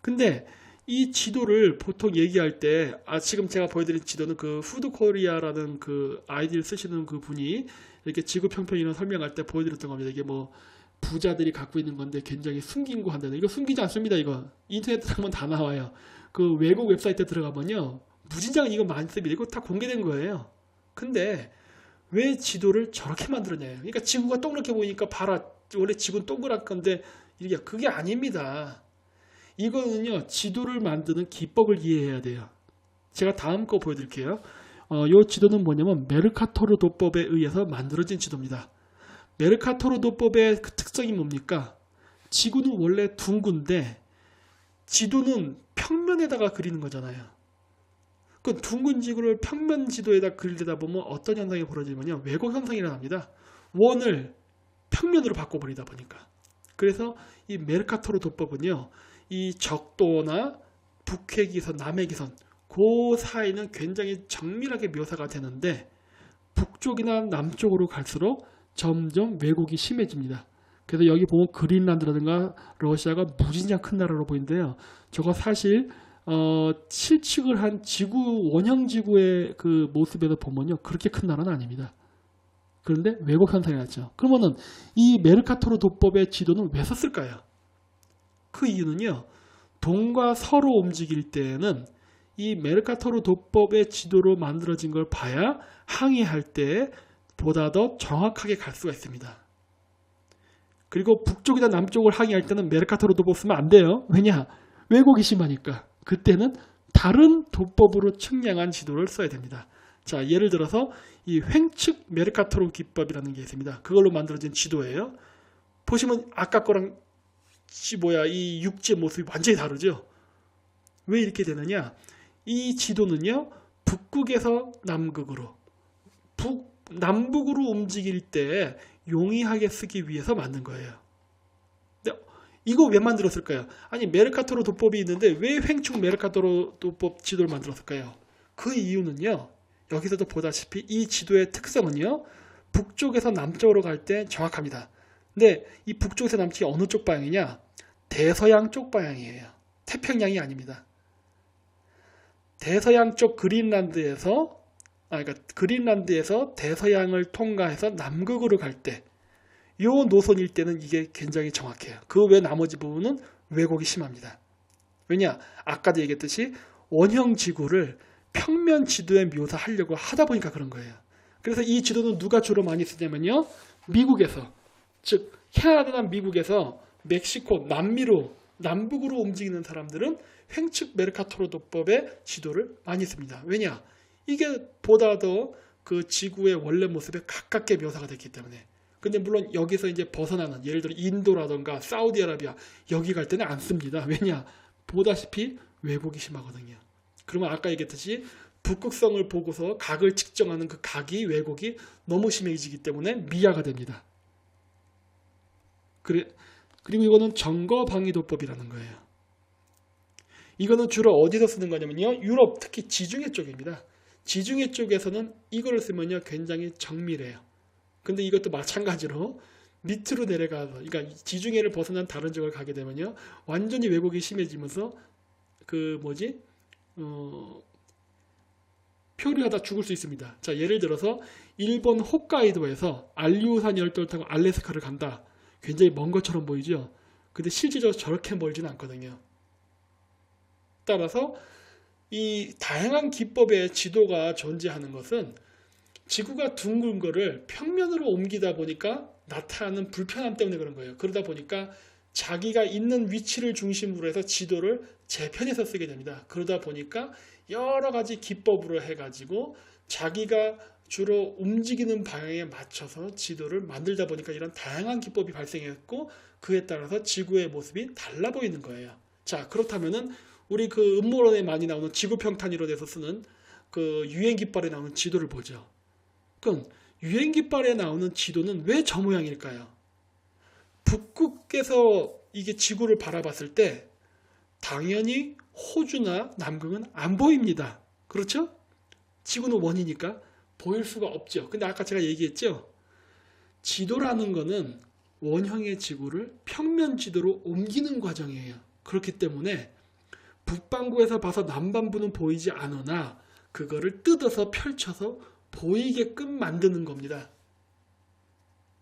근데 이 지도를 보통 얘기할 때, 지금 제가 보여드린 지도는 그 푸드코리아라는 그 아이디를 쓰시는 그 분이 이렇게 지구 평평 이론 설명할 때 보여드렸던 겁니다. 이게 뭐 부자들이 갖고 있는 건데 굉장히 숨긴 거 한다는. 이거 숨기지 않습니다. 이거 인터넷 들어가면 다 나와요. 그 외국 웹사이트 들어가면요, 무진장 이거 많습니다. 이거 다 공개된 거예요. 근데 왜 지도를 저렇게 만들었냐? 그러니까 지구가 동그랗게 보이니까 봐라, 원래 지구는 동그란 건데 이게 그게 아닙니다. 이거는요, 지도를 만드는 기법을 이해해야 돼요. 제가 다음 거 보여드릴게요. 이 지도는 뭐냐면 메르카토르 도법에 의해서 만들어진 지도입니다. 메르카토르 도법의 그 특성이 뭡니까? 지구는 원래 둥근데 지도는 평면에다가 그리는 거잖아요. 그 둥근 지구를 평면 지도에다 그리다 보면 어떤 현상이 벌어지냐면요, 왜곡 현상이 일어납니다. 원을 평면으로 바꿔버리다 보니까. 그래서 이 메르카토르 도법은요, 이 적도나 북해 기선, 남해 기선 그 사이는 굉장히 정밀하게 묘사가 되는데 북쪽이나 남쪽으로 갈수록 점점 왜곡이 심해집니다. 그래서 여기 보면 그린란드라든가 러시아가 무진장 큰 나라로 보이는데요. 저거 사실 실측을 한 지구, 원형 지구의 그 모습에서 보면요, 그렇게 큰 나라는 아닙니다. 그런데 왜곡 현상이 났죠. 그러면은 이 메르카토르 도법의 지도는 왜 썼을까요? 그 이유는요, 동과 서로 움직일 때에는 이 메르카토르 도법의 지도로 만들어진 걸 봐야 항해할 때 보다 더 정확하게 갈 수가 있습니다. 그리고 북쪽이나 남쪽을 항해할 때는 메르카토르 도법 쓰면 안 돼요. 왜냐? 왜곡이 심하니까. 그때는 다른 도법으로 측량한 지도를 써야 됩니다. 자, 예를 들어서 이 횡측 메르카토르 기법이라는 게 있습니다. 그걸로 만들어진 지도예요. 보시면 아까 거랑 이 육지의 모습이 완전히 다르죠. 왜 이렇게 되느냐? 이 지도는요, 북극에서 남극으로, 남북으로 움직일 때 용이하게 쓰기 위해서 만든 거예요. 근데 이거 왜 만들었을까요? 아니, 메르카토르 도법이 있는데 왜 횡축 메르카토르 도법 지도를 만들었을까요? 그 이유는요, 여기서도 보다시피 이 지도의 특성은요, 북쪽에서 남쪽으로 갈 때 정확합니다. 근데 이 북쪽에서 남쪽이 어느 쪽 방향이냐? 대서양 쪽 방향이에요. 태평양이 아닙니다. 대서양 쪽 그린란드에서 대서양을 통과해서 남극으로 갈 때, 이 노선일 때는 이게 굉장히 정확해요. 그 외 나머지 부분은 왜곡이 심합니다. 왜냐? 아까도 얘기했듯이 원형 지구를 평면 지도에 묘사하려고 하다 보니까 그런 거예요. 그래서 이 지도는 누가 주로 많이 쓰냐면요, 미국에서, 즉 캐나다나 미국에서 멕시코, 남미로, 남북으로 움직이는 사람들은 횡측 메르카토르 도법의 지도를 많이 씁니다. 왜냐? 이게 보다 더 그 지구의 원래 모습에 가깝게 묘사가 됐기 때문에. 근데 물론 여기서 이제 벗어나는, 예를 들어 인도라든가 사우디아라비아, 여기 갈 때는 안 씁니다. 왜냐? 보다시피 왜곡이 심하거든요. 그러면 아까 얘기했듯이 북극성을 보고서 각을 측정하는 그 각이, 왜곡이 너무 심해지기 때문에 미화가 됩니다. 그리고 이거는 점거방위도법이라는 거예요. 이거는 주로 어디서 쓰는 거냐면요, 유럽, 특히 지중해 쪽입니다. 지중해 쪽에서는 이거를 쓰면요, 굉장히 정밀해요. 근데 이것도 마찬가지로 밑으로 내려가서, 그러니까 지중해를 벗어난 다른 지역을 가게 되면요, 완전히 왜곡이 심해지면서 표류하다 죽을 수 있습니다. 자, 예를 들어서 일본 홋카이도에서 알리우산 열도를 타고 알래스카를 간다. 굉장히 먼 것처럼 보이죠. 근데 실질적으로 저렇게 멀지는 않거든요. 따라서 이 다양한 기법의 지도가 존재하는 것은 지구가 둥근 거를 평면으로 옮기다 보니까 나타나는 불편함 때문에 그런 거예요. 그러다 보니까 자기가 있는 위치를 중심으로 해서 지도를 재편해서 쓰게 됩니다. 그러다 보니까 여러 가지 기법으로 해가지고 자기가 주로 움직이는 방향에 맞춰서 지도를 만들다 보니까 이런 다양한 기법이 발생했고, 그에 따라서 지구의 모습이 달라 보이는 거예요. 자, 그렇다면은 우리 그 음모론에 많이 나오는 지구평탄이론에서 쓰는 그 유행깃발에 나오는 지도를 보죠. 그럼 유행깃발에 나오는 지도는 왜 저 모양일까요? 북극에서 이게 지구를 바라봤을 때 당연히 호주나 남극은 안 보입니다. 그렇죠? 지구는 원이니까 보일 수가 없죠. 근데 아까 제가 얘기했죠. 지도라는 거는 원형의 지구를 평면 지도로 옮기는 과정이에요. 그렇기 때문에 북반구에서 봐서 남반구는 보이지 않으나 그거를 뜯어서 펼쳐서 보이게끔 만드는 겁니다.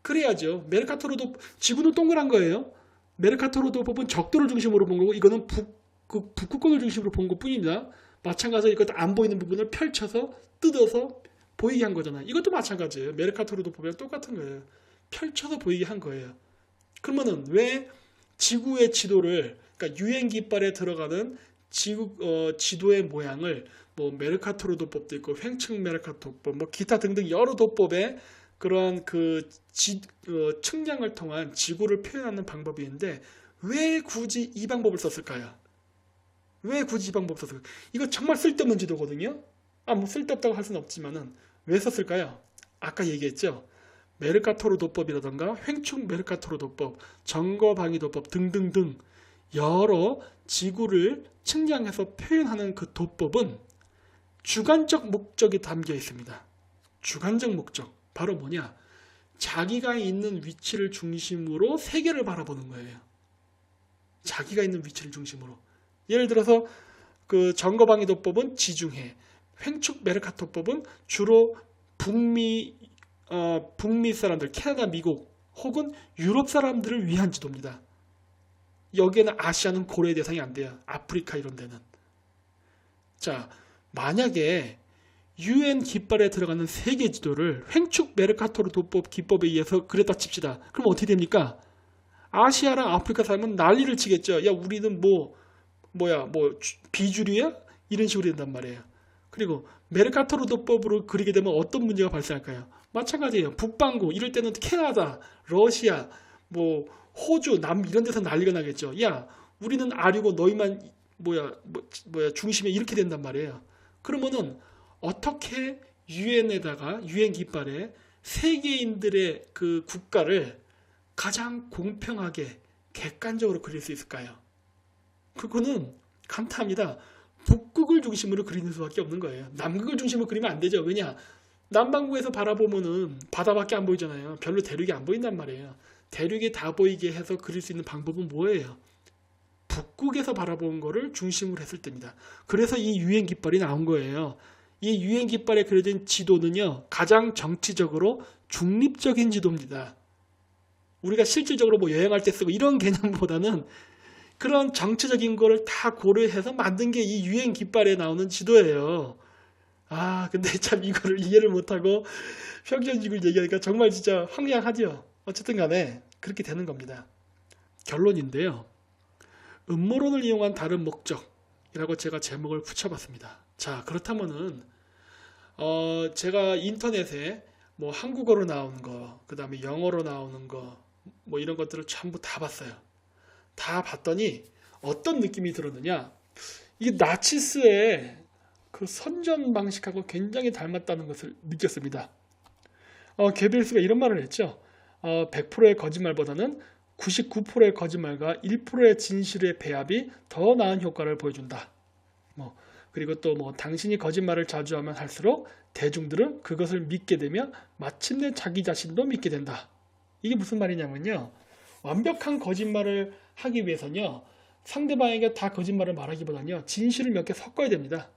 그래야죠. 메르카토르도 지구는 동그란 거예요. 메르카토르도 법은 적도를 중심으로 본 거고 이거는 북극권을 중심으로 본 것뿐입니다. 마찬가지로 이것도 안 보이는 부분을 펼쳐서 뜯어서 보이게 한 거잖아요. 이것도 마찬가지예요. 메르카토르도 보면 똑같은 거예요. 펼쳐서 보이게 한 거예요. 그러면은 왜 지구의 지도를 그러니까 유행 깃발에 들어가는 지도의 모양을 뭐 메르카토르 도법도 있고 횡층 메르카토법 뭐 기타 등등 여러 도법의 그러한 측량을 통한 지구를 표현하는 방법이 있는데 왜 굳이 이 방법을 썼을까요? 왜 굳이 이 방법을 썼을까요? 이거 정말 쓸데없는 지도거든요. 뭐 쓸데없다고 할 수는 없지만은 왜 썼을까요? 아까 얘기했죠. 메르카토르 도법이라던가 횡충 메르카토르 도법, 정거방위 도법 등등등 여러 지구를 측량해서 표현하는 그 도법은 주관적 목적이 담겨 있습니다. 주관적 목적. 바로 뭐냐? 자기가 있는 위치를 중심으로 세계를 바라보는 거예요. 자기가 있는 위치를 중심으로. 예를 들어서 그 정거방위 도법은 지중해, 횡축 메르카토법은 주로 북미 사람들, 캐나다, 미국 혹은 유럽 사람들을 위한 지도입니다. 여기에는 아시아는 고려의 대상이 안 돼요. 아프리카 이런 데는. 자, 만약에 UN 깃발에 들어가는 세계 지도를 횡축 메르카토르 도법 기법에 의해서 그랬다 칩시다. 그럼 어떻게 됩니까? 아시아랑 아프리카 사람은 난리를 치겠죠. 야, 우리는 비주류야? 이런 식으로 된단 말이에요. 그리고 메르카토르 도법으로 그리게 되면 어떤 문제가 발생할까요? 마찬가지예요. 북반구 이럴 때는 캐나다, 러시아, 호주, 남 이런 데서 난리가 나겠죠. 야, 우리는 아류고 너희만 중심에 이렇게 된단 말이에요. 그러면은 어떻게 유엔에다가 유엔 깃발에 세계인들의 그 국가를 가장 공평하게 객관적으로 그릴 수 있을까요? 그거는 간단합니다. 북극을 중심으로 그리는 수밖에 없는 거예요. 남극을 중심으로 그리면 안 되죠. 왜냐? 남반구에서 바라보면은 바다밖에 안 보이잖아요. 별로 대륙이 안 보인단 말이에요. 대륙이 다 보이게 해서 그릴 수 있는 방법은 뭐예요? 북극에서 바라본 거를 중심으로 했을 때입니다. 그래서 이 유엔 깃발이 나온 거예요. 이 유엔 깃발에 그려진 지도는요, 가장 정치적으로 중립적인 지도입니다. 우리가 실질적으로 여행할 때 쓰고 이런 개념보다는 그런 정치적인 거를 다 고려해서 만든 게 이 유엔 깃발에 나오는 지도예요. 근데 참 이거를 이해를 못하고 평전지구를 얘기하니까 정말 진짜 황량하죠. 어쨌든 간에 그렇게 되는 겁니다. 결론인데요. 음모론을 이용한 다른 목적이라고 제가 제목을 붙여봤습니다. 자, 그렇다면은 제가 인터넷에 한국어로 나오는 거, 그 다음에 영어로 나오는 거, 이런 것들을 전부 다 봤어요. 다 봤더니 어떤 느낌이 들었느냐? 이게 나치스의 그 선전 방식하고 굉장히 닮았다는 것을 느꼈습니다. 게벨스가 이런 말을 했죠. 100%의 거짓말보다는 99%의 거짓말과 1%의 진실의 배합이 더 나은 효과를 보여준다. 그리고 또 당신이 거짓말을 자주 하면 할수록 대중들은 그것을 믿게 되며 마침내 자기 자신도 믿게 된다. 이게 무슨 말이냐면요. 완벽한 거짓말을 하기 위해서는요. 상대방에게 다 거짓말을 말하기보다는요. 진실을 몇 개 섞어야 됩니다.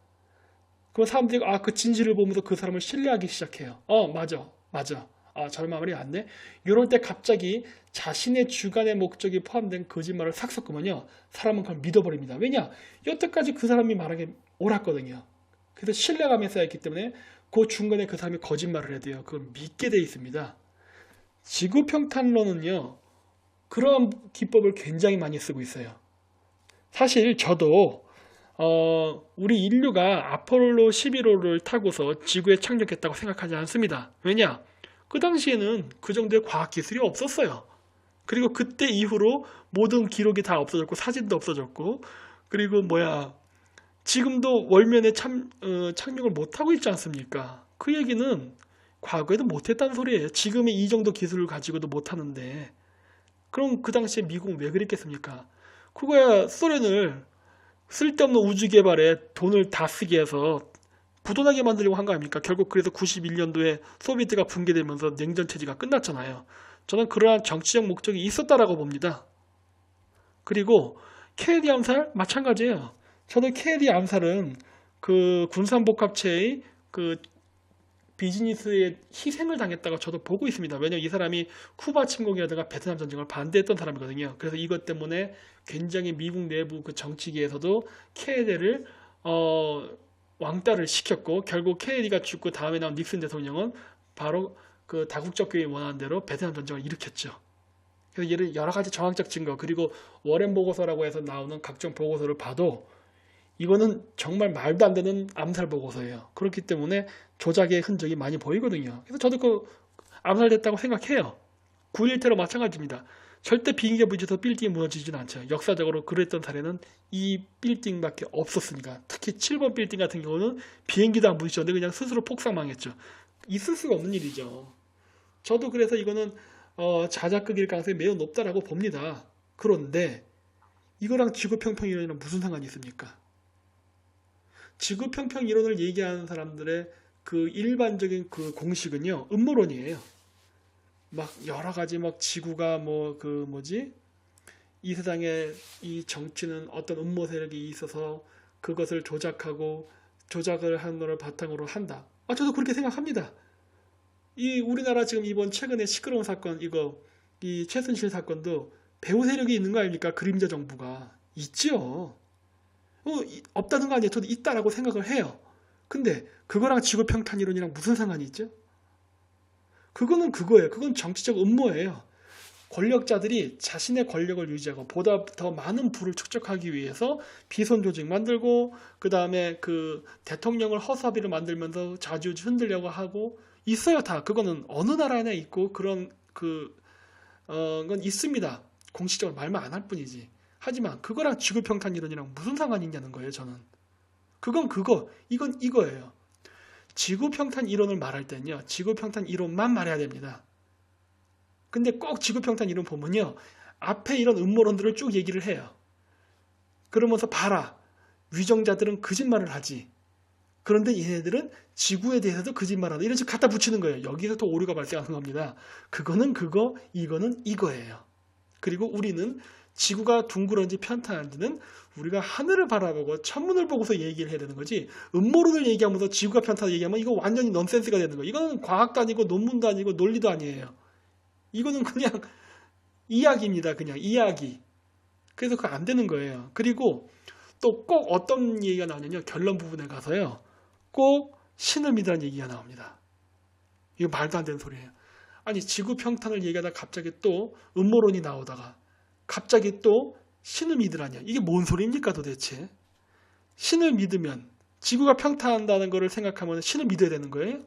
그럼 사람들이 그 진실을 보면서 그 사람을 신뢰하기 시작해요. 맞아. 저 말이 맞네. 이럴 때 갑자기 자신의 주관의 목적이 포함된 거짓말을 싹 섞으면요. 사람은 그걸 믿어버립니다. 왜냐? 여태까지 그 사람이 말하기 옳았거든요. 그래서 신뢰감이 쌓였기 때문에 그 중간에 그 사람이 거짓말을 해도 돼요. 그걸 믿게 돼 있습니다. 지구평탄론은요. 그런 기법을 굉장히 많이 쓰고 있어요. 사실 저도 우리 인류가 아폴로 11호를 타고서 지구에 착륙했다고 생각하지 않습니다. 왜냐? 그 당시에는 그 정도의 과학기술이 없었어요. 그리고 그때 이후로 모든 기록이 다 없어졌고 사진도 없어졌고 그리고 지금도 월면에 착륙을 못하고 있지 않습니까? 그 얘기는 과거에도 못했다는 소리예요. 지금의 이 정도 기술을 가지고도 못하는데 그럼 그 당시에 미국은 왜 그랬겠습니까? 그거야 소련을 쓸데없는 우주 개발에 돈을 다 쓰게 해서 부도나게 만들려고 한 거 아닙니까? 결국 그래서 91년도에 소비에트가 붕괴되면서 냉전 체제가 끝났잖아요. 저는 그러한 정치적 목적이 있었다라고 봅니다. 그리고 케네디 암살 마찬가지예요. 저는 케네디 암살은 그 군산복합체의 그 비즈니스에 희생을 당했다고 저도 보고 있습니다. 왜냐하면 이 사람이 쿠바 침공이라든가 베트남 전쟁을 반대했던 사람이거든요. 그래서 이것 때문에 굉장히 미국 내부 그 정치계에서도 케네디를 왕따를 시켰고, 결국 케네디가 죽고 다음에 나온 닉슨 대통령은 바로 그 다국적 교회의 원하는 대로 베트남 전쟁을 일으켰죠. 그래서 여러 가지 정황적 증거, 그리고 워렌 보고서라고 해서 나오는 각종 보고서를 봐도 이거는 정말 말도 안 되는 암살 보고서예요. 그렇기 때문에 조작의 흔적이 많이 보이거든요. 그래서 저도 그 암살됐다고 생각해요. 9.11 테러 마찬가지입니다. 절대 비행기가 부딪혀서 빌딩이 무너지지는 않죠. 역사적으로 그랬던 사례는 이 빌딩밖에 없었으니까. 특히 7번 빌딩 같은 경우는 비행기도 안 부딪혔는데 그냥 스스로 폭삭망했죠. 있을 수가 없는 일이죠. 저도 그래서 이거는 자작극일 가능성이 매우 높다라고 봅니다. 그런데 이거랑 지구평평 이론이랑 무슨 상관이 있습니까? 지구평평 이론을 얘기하는 사람들의 그 일반적인 그 공식은요, 음모론이에요. 막 여러 가지 막 지구가 뭐 그 뭐지? 이 세상에 이 정치는 어떤 음모 세력이 있어서 그것을 조작하고 조작을 하는 것을 바탕으로 한다. 저도 그렇게 생각합니다. 이 우리나라 지금 이번 최근에 시끄러운 사건 이거 이 최순실 사건도 배후 세력이 있는 거 아닙니까? 그림자 정부가 있지요. 없다는 거 아니에요. 저도 있다라고 생각을 해요. 근데 그거랑 지구평탄 이론이랑 무슨 상관이 있죠? 그거는 그거예요. 그건 정치적 음모예요. 권력자들이 자신의 권력을 유지하고 보다 더 많은 부를 축적하기 위해서 비선 조직 만들고 그 다음에 그 대통령을 허수아비로 만들면서 자주지 흔들려고 하고 있어요. 다 그거는 어느 나라에나 있고 그런 건 있습니다. 공식적으로 말만 안 할 뿐이지. 하지만 그거랑 지구평탄 이론이랑 무슨 상관이 있냐는 거예요. 저는 그건 그거, 이건 이거예요. 지구평탄 이론을 말할 때는요, 지구평탄 이론만 말해야 됩니다. 근데 꼭 지구평탄 이론 보면요, 앞에 이런 음모론들을 쭉 얘기를 해요. 그러면서 봐라, 위정자들은 거짓말을 하지. 그런데 얘네들은 지구에 대해서도 거짓말하다. 이런 식으로 갖다 붙이는 거예요. 여기서 또 오류가 발생하는 겁니다. 그거는 그거, 이거는 이거예요. 그리고 우리는 지구가 둥그런지 편탄한지는 우리가 하늘을 바라보고 천문을 보고서 얘기를 해야 되는 거지, 음모론을 얘기하면서 지구가 편타다 얘기하면 이거 완전히 넌센스가 되는 거예요. 이거는 과학도 아니고 논문도 아니고 논리도 아니에요. 이거는 그냥 이야기입니다. 그냥 이야기. 그래서 그거 안 되는 거예요. 그리고 또 꼭 어떤 얘기가 나오냐면 결론 부분에 가서요, 꼭 신을 믿으라는 얘기가 나옵니다. 이거 말도 안 되는 소리예요. 아니, 지구 평탄을 얘기하다 갑자기 또 음모론이 나오다가 갑자기 또 신을 믿으라냐. 이게 뭔 소리입니까 도대체? 신을 믿으면 지구가 평탄한다는 것을 생각하면 신을 믿어야 되는 거예요?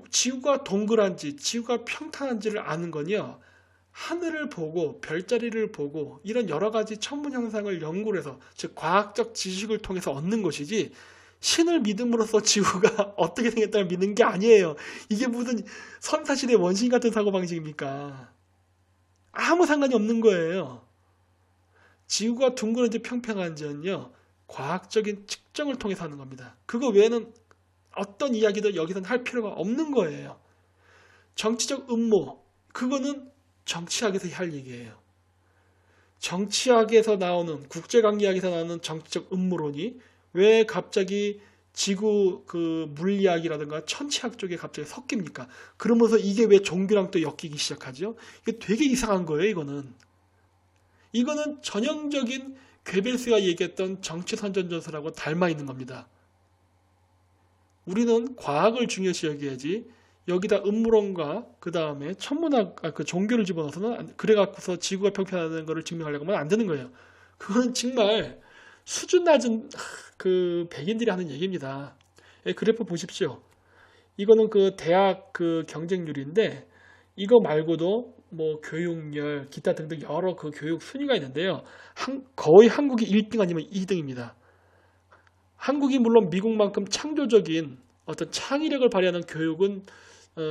지구가 동그란지 지구가 평탄한지를 아는 건요, 하늘을 보고 별자리를 보고 이런 여러 가지 천문 현상을 연구를 해서, 즉 과학적 지식을 통해서 얻는 것이지, 신을 믿음으로써 지구가 어떻게 생겼다를 믿는 게 아니에요. 이게 무슨 선사시대 원신 같은 사고방식입니까? 아무 상관이 없는 거예요. 지구가 둥그런지 평평한지는요, 과학적인 측정을 통해서 하는 겁니다. 그거 외에는 어떤 이야기도 여기서는 할 필요가 없는 거예요. 정치적 음모, 그거는 정치학에서 할 얘기예요. 정치학에서 나오는, 국제관계학에서 나오는 정치적 음모론이 왜 갑자기 지구 그 물리학이라든가 천체학 쪽에 갑자기 섞입니까? 그러면서 이게 왜 종교랑 또 엮이기 시작하죠? 이게 되게 이상한 거예요, 이거는 전형적인 괴벨스가 얘기했던 정치선전전설하고 닮아 있는 겁니다. 우리는 과학을 중요시 여겨야지 여기다 음모론과 그 다음에 천문학, 그 종교를 집어넣어서는, 그래갖고서 지구가 평평하다는 것을 증명하려고 하면 안 되는 거예요. 그건 정말 수준 낮은 그 백인들이 하는 얘기입니다. 그래프 보십시오. 이거는 그 대학 그 경쟁률인데, 이거 말고도 뭐 교육열, 기타 등등 여러 그 교육 순위가 있는데요. 거의 한국이 1등 아니면 2등입니다. 한국이 물론 미국만큼 창조적인 어떤 창의력을 발휘하는 교육은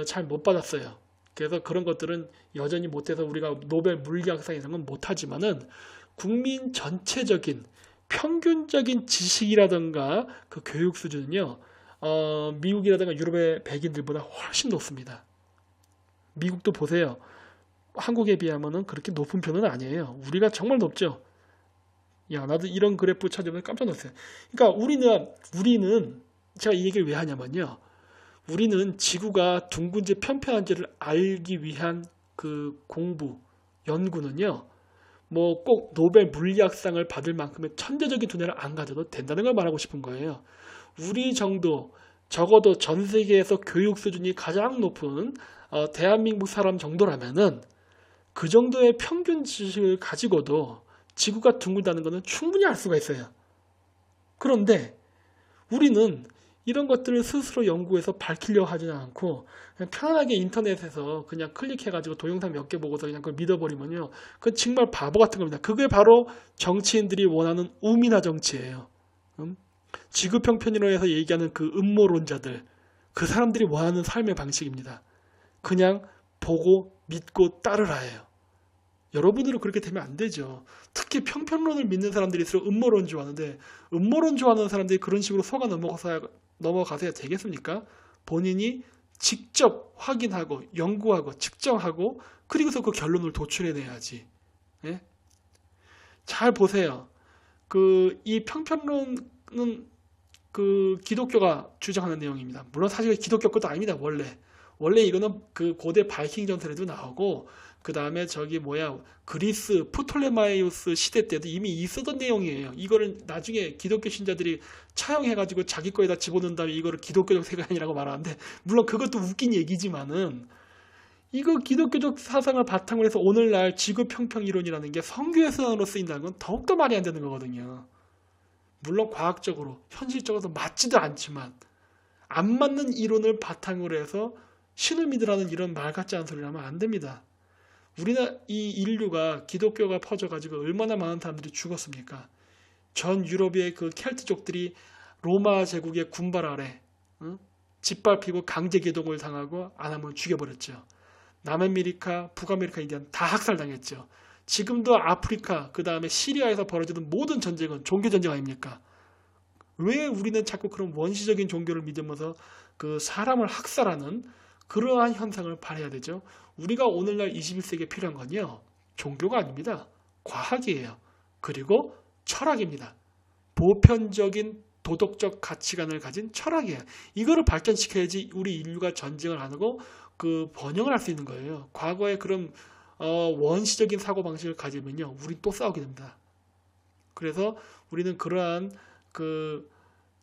잘 못 받았어요. 그래서 그런 것들은 여전히 못해서 우리가 노벨 물리학상 이런 건 못하지만은 국민 전체적인 평균적인 지식이라든가 그 교육 수준은요, 미국이라든가 유럽의 백인들보다 훨씬 높습니다. 미국도 보세요. 한국에 비하면은 그렇게 높은 편은 아니에요. 우리가 정말 높죠. 야, 나도 이런 그래프 찾아보면 깜짝 놀랐어요. 그러니까 우리는 제가 이 얘기를 왜 하냐면요. 우리는 지구가 둥근지 편편한지를 알기 위한 그 공부, 연구는요. 뭐 꼭 노벨 물리학상을 받을 만큼의 천재적인 두뇌를 안 가져도 된다는 걸 말하고 싶은 거예요. 우리 정도, 적어도 전 세계에서 교육 수준이 가장 높은 대한민국 사람 정도라면은 그 정도의 평균 지식을 가지고도 지구가 둥글다는 것은 충분히 알 수가 있어요. 그런데 우리는 이런 것들을 스스로 연구해서 밝히려 하지는 않고 그냥 편안하게 인터넷에서 그냥 클릭해가지고 동영상 몇 개 보고서 그냥 그걸 믿어버리면요. 그건 정말 바보 같은 겁니다. 그게 바로 정치인들이 원하는 우민화 정치예요. 지구평편으로 해서 얘기하는 그 음모론자들, 그 사람들이 원하는 삶의 방식입니다. 그냥 보고 믿고 따르라예요. 여러분들은 그렇게 되면 안 되죠. 특히 평편론을 믿는 사람들일수록 음모론 좋아하는데 음모론 좋아하는 사람들이 그런 식으로 속아 넘어가서야 되겠습니까? 본인이 직접 확인하고 연구하고 측정하고 그리고서 그 결론을 도출해내야지. 예? 잘 보세요. 이 평편론은 그 기독교가 주장하는 내용입니다. 물론 사실 기독교 것도 아닙니다. 원래 이거는 그 고대 바이킹 전설에도 나오고 그 다음에 그리스 프톨레마이오스 시대 때도 이미 있었던 내용이에요. 이거를 나중에 기독교 신자들이 차용해가지고 자기 거에다 집어넣은 다음에 이거를 기독교적 세관이라고 말하는데 물론 그것도 웃긴 얘기지만은 이거 기독교적 사상을 바탕으로 해서 오늘날 지구평평 이론이라는 게 성교의 수단으로 쓰인다는 건 더욱더 말이 안 되는 거거든요. 물론 과학적으로 현실적으로 맞지도 않지만 안 맞는 이론을 바탕으로 해서 신을 믿으라는 이런 말 같지 않은 소리를 하면 안 됩니다. 이 인류가 기독교가 퍼져가지고 얼마나 많은 사람들이 죽었습니까? 전 유럽의 그 켈트족들이 로마 제국의 군발 아래 짓밟히고 강제 개동을 당하고 안 하면 죽여버렸죠. 남아메리카, 북아메리카 인디안 다 학살당했죠. 지금도 아프리카, 그 다음에 시리아에서 벌어지는 모든 전쟁은 종교전쟁 아닙니까? 왜 우리는 자꾸 그런 원시적인 종교를 믿으면서 그 사람을 학살하는 그러한 현상을 발휘해야 되죠? 우리가 오늘날 21세기에 필요한 건요. 종교가 아닙니다. 과학이에요. 그리고 철학입니다. 보편적인 도덕적 가치관을 가진 철학이에요. 이거를 발전시켜야지 우리 인류가 전쟁을 안 하고 그 번영을 할 수 있는 거예요. 과거에 그런 원시적인 사고방식을 가지면요. 우리 또 싸우게 됩니다. 그래서 우리는 그러한 그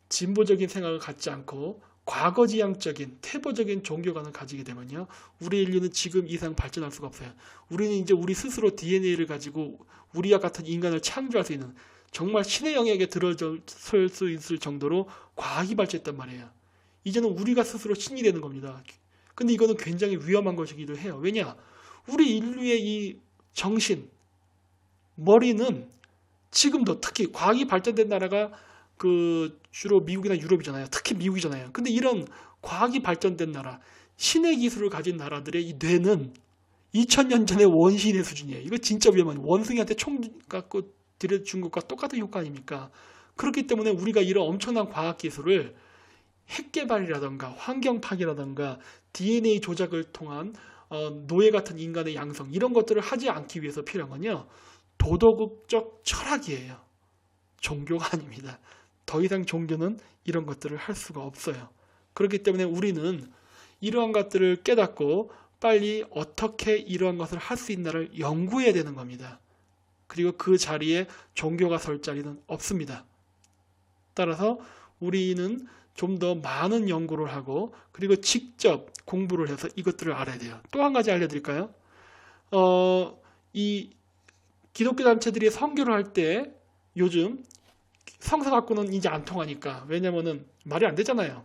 진보적인 생각을 갖지 않고 과거지향적인 태보적인 종교관을 가지게 되면요. 우리 인류는 지금 이상 발전할 수가 없어요. 우리는 이제 우리 스스로 DNA를 가지고 우리와 같은 인간을 창조할 수 있는 정말 신의 영역에 들어설 수 있을 정도로 과학이 발전했단 말이에요. 이제는 우리가 스스로 신이 되는 겁니다. 근데 이거는 굉장히 위험한 것이기도 해요. 왜냐? 우리 인류의 이 정신, 머리는 지금도 특히 과학이 발전된 나라가 그 주로 미국이나 유럽이잖아요. 특히 미국이잖아요. 근데 이런 과학이 발전된 나라, 신의 기술을 가진 나라들의 이 뇌는 2000년 전의 원시인의 수준이에요. 이거 진짜 위험한 원숭이한테 총 갖고 들여준 것과 똑같은 효과 아닙니까? 그렇기 때문에 우리가 이런 엄청난 과학 기술을 핵 개발이라던가 환경 파괴라던가 DNA 조작을 통한 노예 같은 인간의 양성 이런 것들을 하지 않기 위해서 필요한 건요. 도덕적 철학이에요. 종교가 아닙니다. 더 이상 종교는 이런 것들을 할 수가 없어요. 그렇기 때문에 우리는 이러한 것들을 깨닫고 빨리 어떻게 이러한 것을 할 수 있나를 연구해야 되는 겁니다. 그리고 그 자리에 종교가 설 자리는 없습니다. 따라서 우리는 좀 더 많은 연구를 하고 그리고 직접 공부를 해서 이것들을 알아야 돼요. 또 한 가지 알려드릴까요? 이 기독교 단체들이 선교를 할 때 요즘 성서 갖고는 이제 안 통하니까 왜냐면은 말이 안 되잖아요.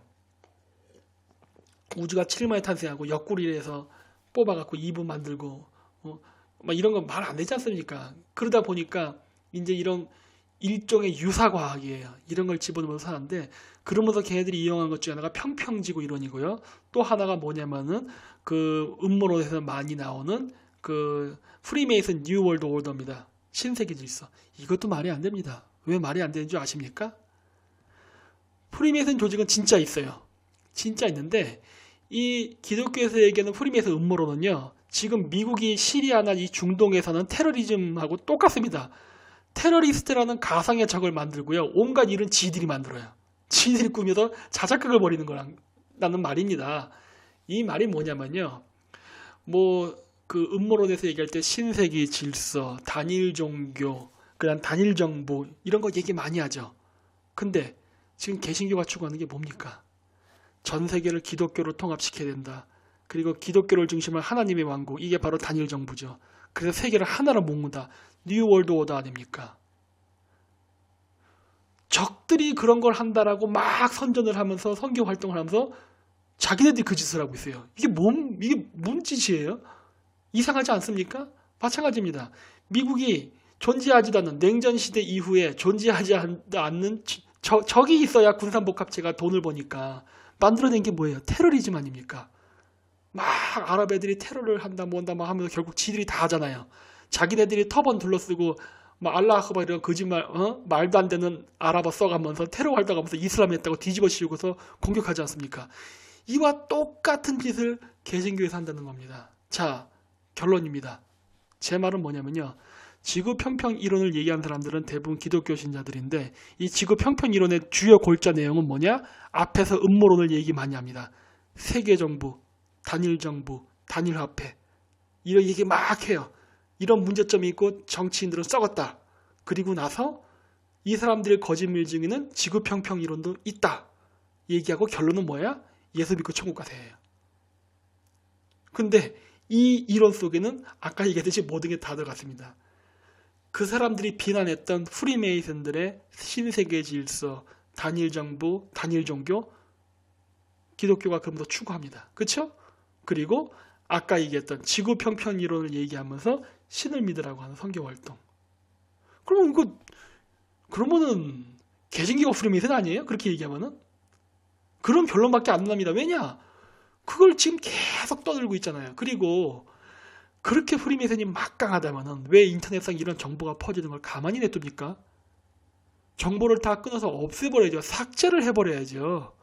우주가 7일만에 탄생하고 옆구리에서 뽑아갖고 2분 만들고 막 이런 건 말 안 되지 않습니까? 그러다 보니까 이제 이런 일종의 유사과학이에요. 이런 걸 집어넣으면서 하는데 그러면서 걔네들이 이용한 것 중에 하나가 평평지구 이론이고요. 또 하나가 뭐냐면은 그 음모론에서 많이 나오는 그 프리메이슨 뉴 월드 오더입니다. 신세계 질서. 이것도 말이 안 됩니다. 왜 말이 안 되는 줄 아십니까? 프리메이슨 조직은 진짜 있어요. 진짜 있는데 이 기독교에서 얘기하는 프리메이슨 음모론은요. 지금 미국이 시리아나 이 중동에서는 테러리즘하고 똑같습니다. 테러리스트라는 가상의 적을 만들고요. 온갖 일은 지들이 만들어요. 지들이 꾸며서 자작극을 벌이는 거라는 말입니다. 이 말이 뭐냐면요. 뭐 그 음모론에서 얘기할 때 신세기 질서, 단일 종교, 그다음 단일 정부 이런 거 얘기 많이 하죠. 근데 지금 개신교가 추구하는 게 뭡니까? 전 세계를 기독교로 통합시켜야 된다. 그리고 기독교를 중심으로 하나님의 왕국, 이게 바로 단일 정부죠. 그래서 세계를 하나로 모은다. 뉴 월드 오더 아닙니까? 적들이 그런 걸 한다라고 막 선전을 하면서 선교 활동을 하면서 자기네들이 그 짓을 하고 있어요. 이게 뭔 짓이에요? 이상하지 않습니까? 마찬가지입니다. 미국이 존재하지도 않는 냉전 시대 이후에 존재하지 않는 적이 있어야 군산복합체가 돈을 버니까 만들어낸 게 뭐예요? 테러리즘 아닙니까? 막 아랍 애들이 테러를 한다 뭐 하면서 결국 지들이 다 하잖아요. 자기네들이 터번 둘러쓰고 뭐 알라 아크바 이런 거짓말 말도 안 되는 아랍어 써가면서 테러 활동하면서 이슬람 했다고 뒤집어 씌우고서 공격하지 않습니까? 이와 똑같은 짓을 개신교에서 한다는 겁니다. 자, 결론입니다. 제 말은 뭐냐면요. 지구 평평 이론을 얘기한 사람들은 대부분 기독교 신자들인데 이 지구 평평 이론의 주요 골자 내용은 뭐냐? 앞에서 음모론을 얘기 많이 합니다. 세계 정부, 단일 정부, 단일 화폐 이런 얘기 막 해요. 이런 문제점이 있고 정치인들은 썩었다. 그리고 나서 이 사람들의 거짓말 중에는 지구 평평 이론도 있다. 얘기하고 결론은 뭐야? 예수 믿고 천국 가세요. 근데 이 이론 속에는 아까 얘기했듯이 모든 게 다 들어갔습니다. 그 사람들이 비난했던 프리메이슨들의 신세계 질서, 단일 정부, 단일 종교, 기독교가 그럼도 추구합니다. 그렇죠? 그리고 아까 얘기했던 지구 평평 이론을 얘기하면서 신을 믿으라고 하는 선교 활동. 그러면은 개신교가 프리메이슨 아니에요? 그렇게 얘기하면은 그런 결론밖에 안 납니다. 왜냐? 그걸 지금 계속 떠들고 있잖아요. 그리고 그렇게 프리메이슨이 막강하다면은 왜 인터넷상 이런 정보가 퍼지는 걸 가만히 냅둡니까? 정보를 다 끊어서 없애버려야죠. 삭제를 해버려야죠.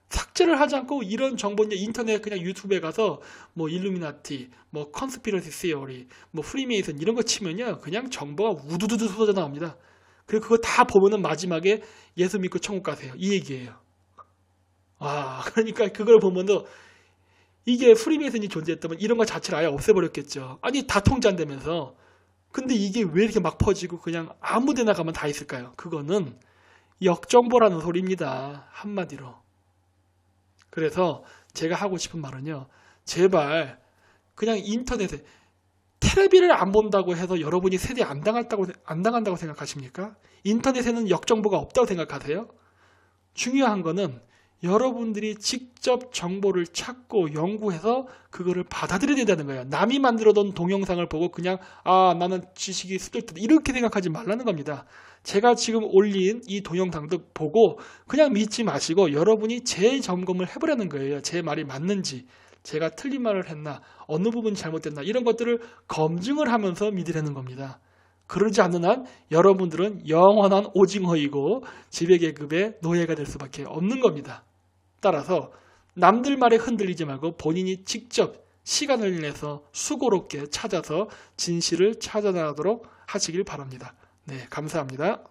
삭제를 하지 않고 이런 정보 이제 인터넷 그냥 유튜브에 가서 뭐 일루미나티, 뭐 컨스피러시 시어리, 뭐 프리메이슨 이런 거 치면요 그냥 정보가 우두두두 쏟아져 나옵니다. 그리고 그거 다 보면은 마지막에 예수 믿고 천국 가세요 이 얘기예요. 와 그러니까 그걸 보면도 이게 프리메이슨이 존재했다면 이런 거 자체를 아예 없애버렸겠죠. 아니 다 통제한다면서. 근데 이게 왜 이렇게 막 퍼지고 그냥 아무데나 가면 다 있을까요? 그거는 역정보라는 소리입니다. 한마디로. 그래서 제가 하고 싶은 말은요. 제발 그냥 인터넷에 텔레비를 안 본다고 해서 여러분이 세대 안 당한다고 생각하십니까? 인터넷에는 역정보가 없다고 생각하세요? 중요한 거는 여러분들이 직접 정보를 찾고 연구해서 그거를 받아들여야 된다는 거예요. 남이 만들어둔 동영상을 보고 그냥 나는 지식이 수도있다 이렇게 생각하지 말라는 겁니다. 제가 지금 올린 이 동영상도 보고 그냥 믿지 마시고 여러분이 재점검을 해보려는 거예요. 제 말이 맞는지, 제가 틀린 말을 했나, 어느 부분이 잘못됐나 이런 것들을 검증을 하면서 믿으려는 겁니다. 그러지 않는 한 여러분들은 영원한 오징어이고 지배계급의 노예가 될 수밖에 없는 겁니다. 따라서 남들 말에 흔들리지 말고 본인이 직접 시간을 내서 수고롭게 찾아서 진실을 찾아나가도록 하시길 바랍니다. 네, 감사합니다.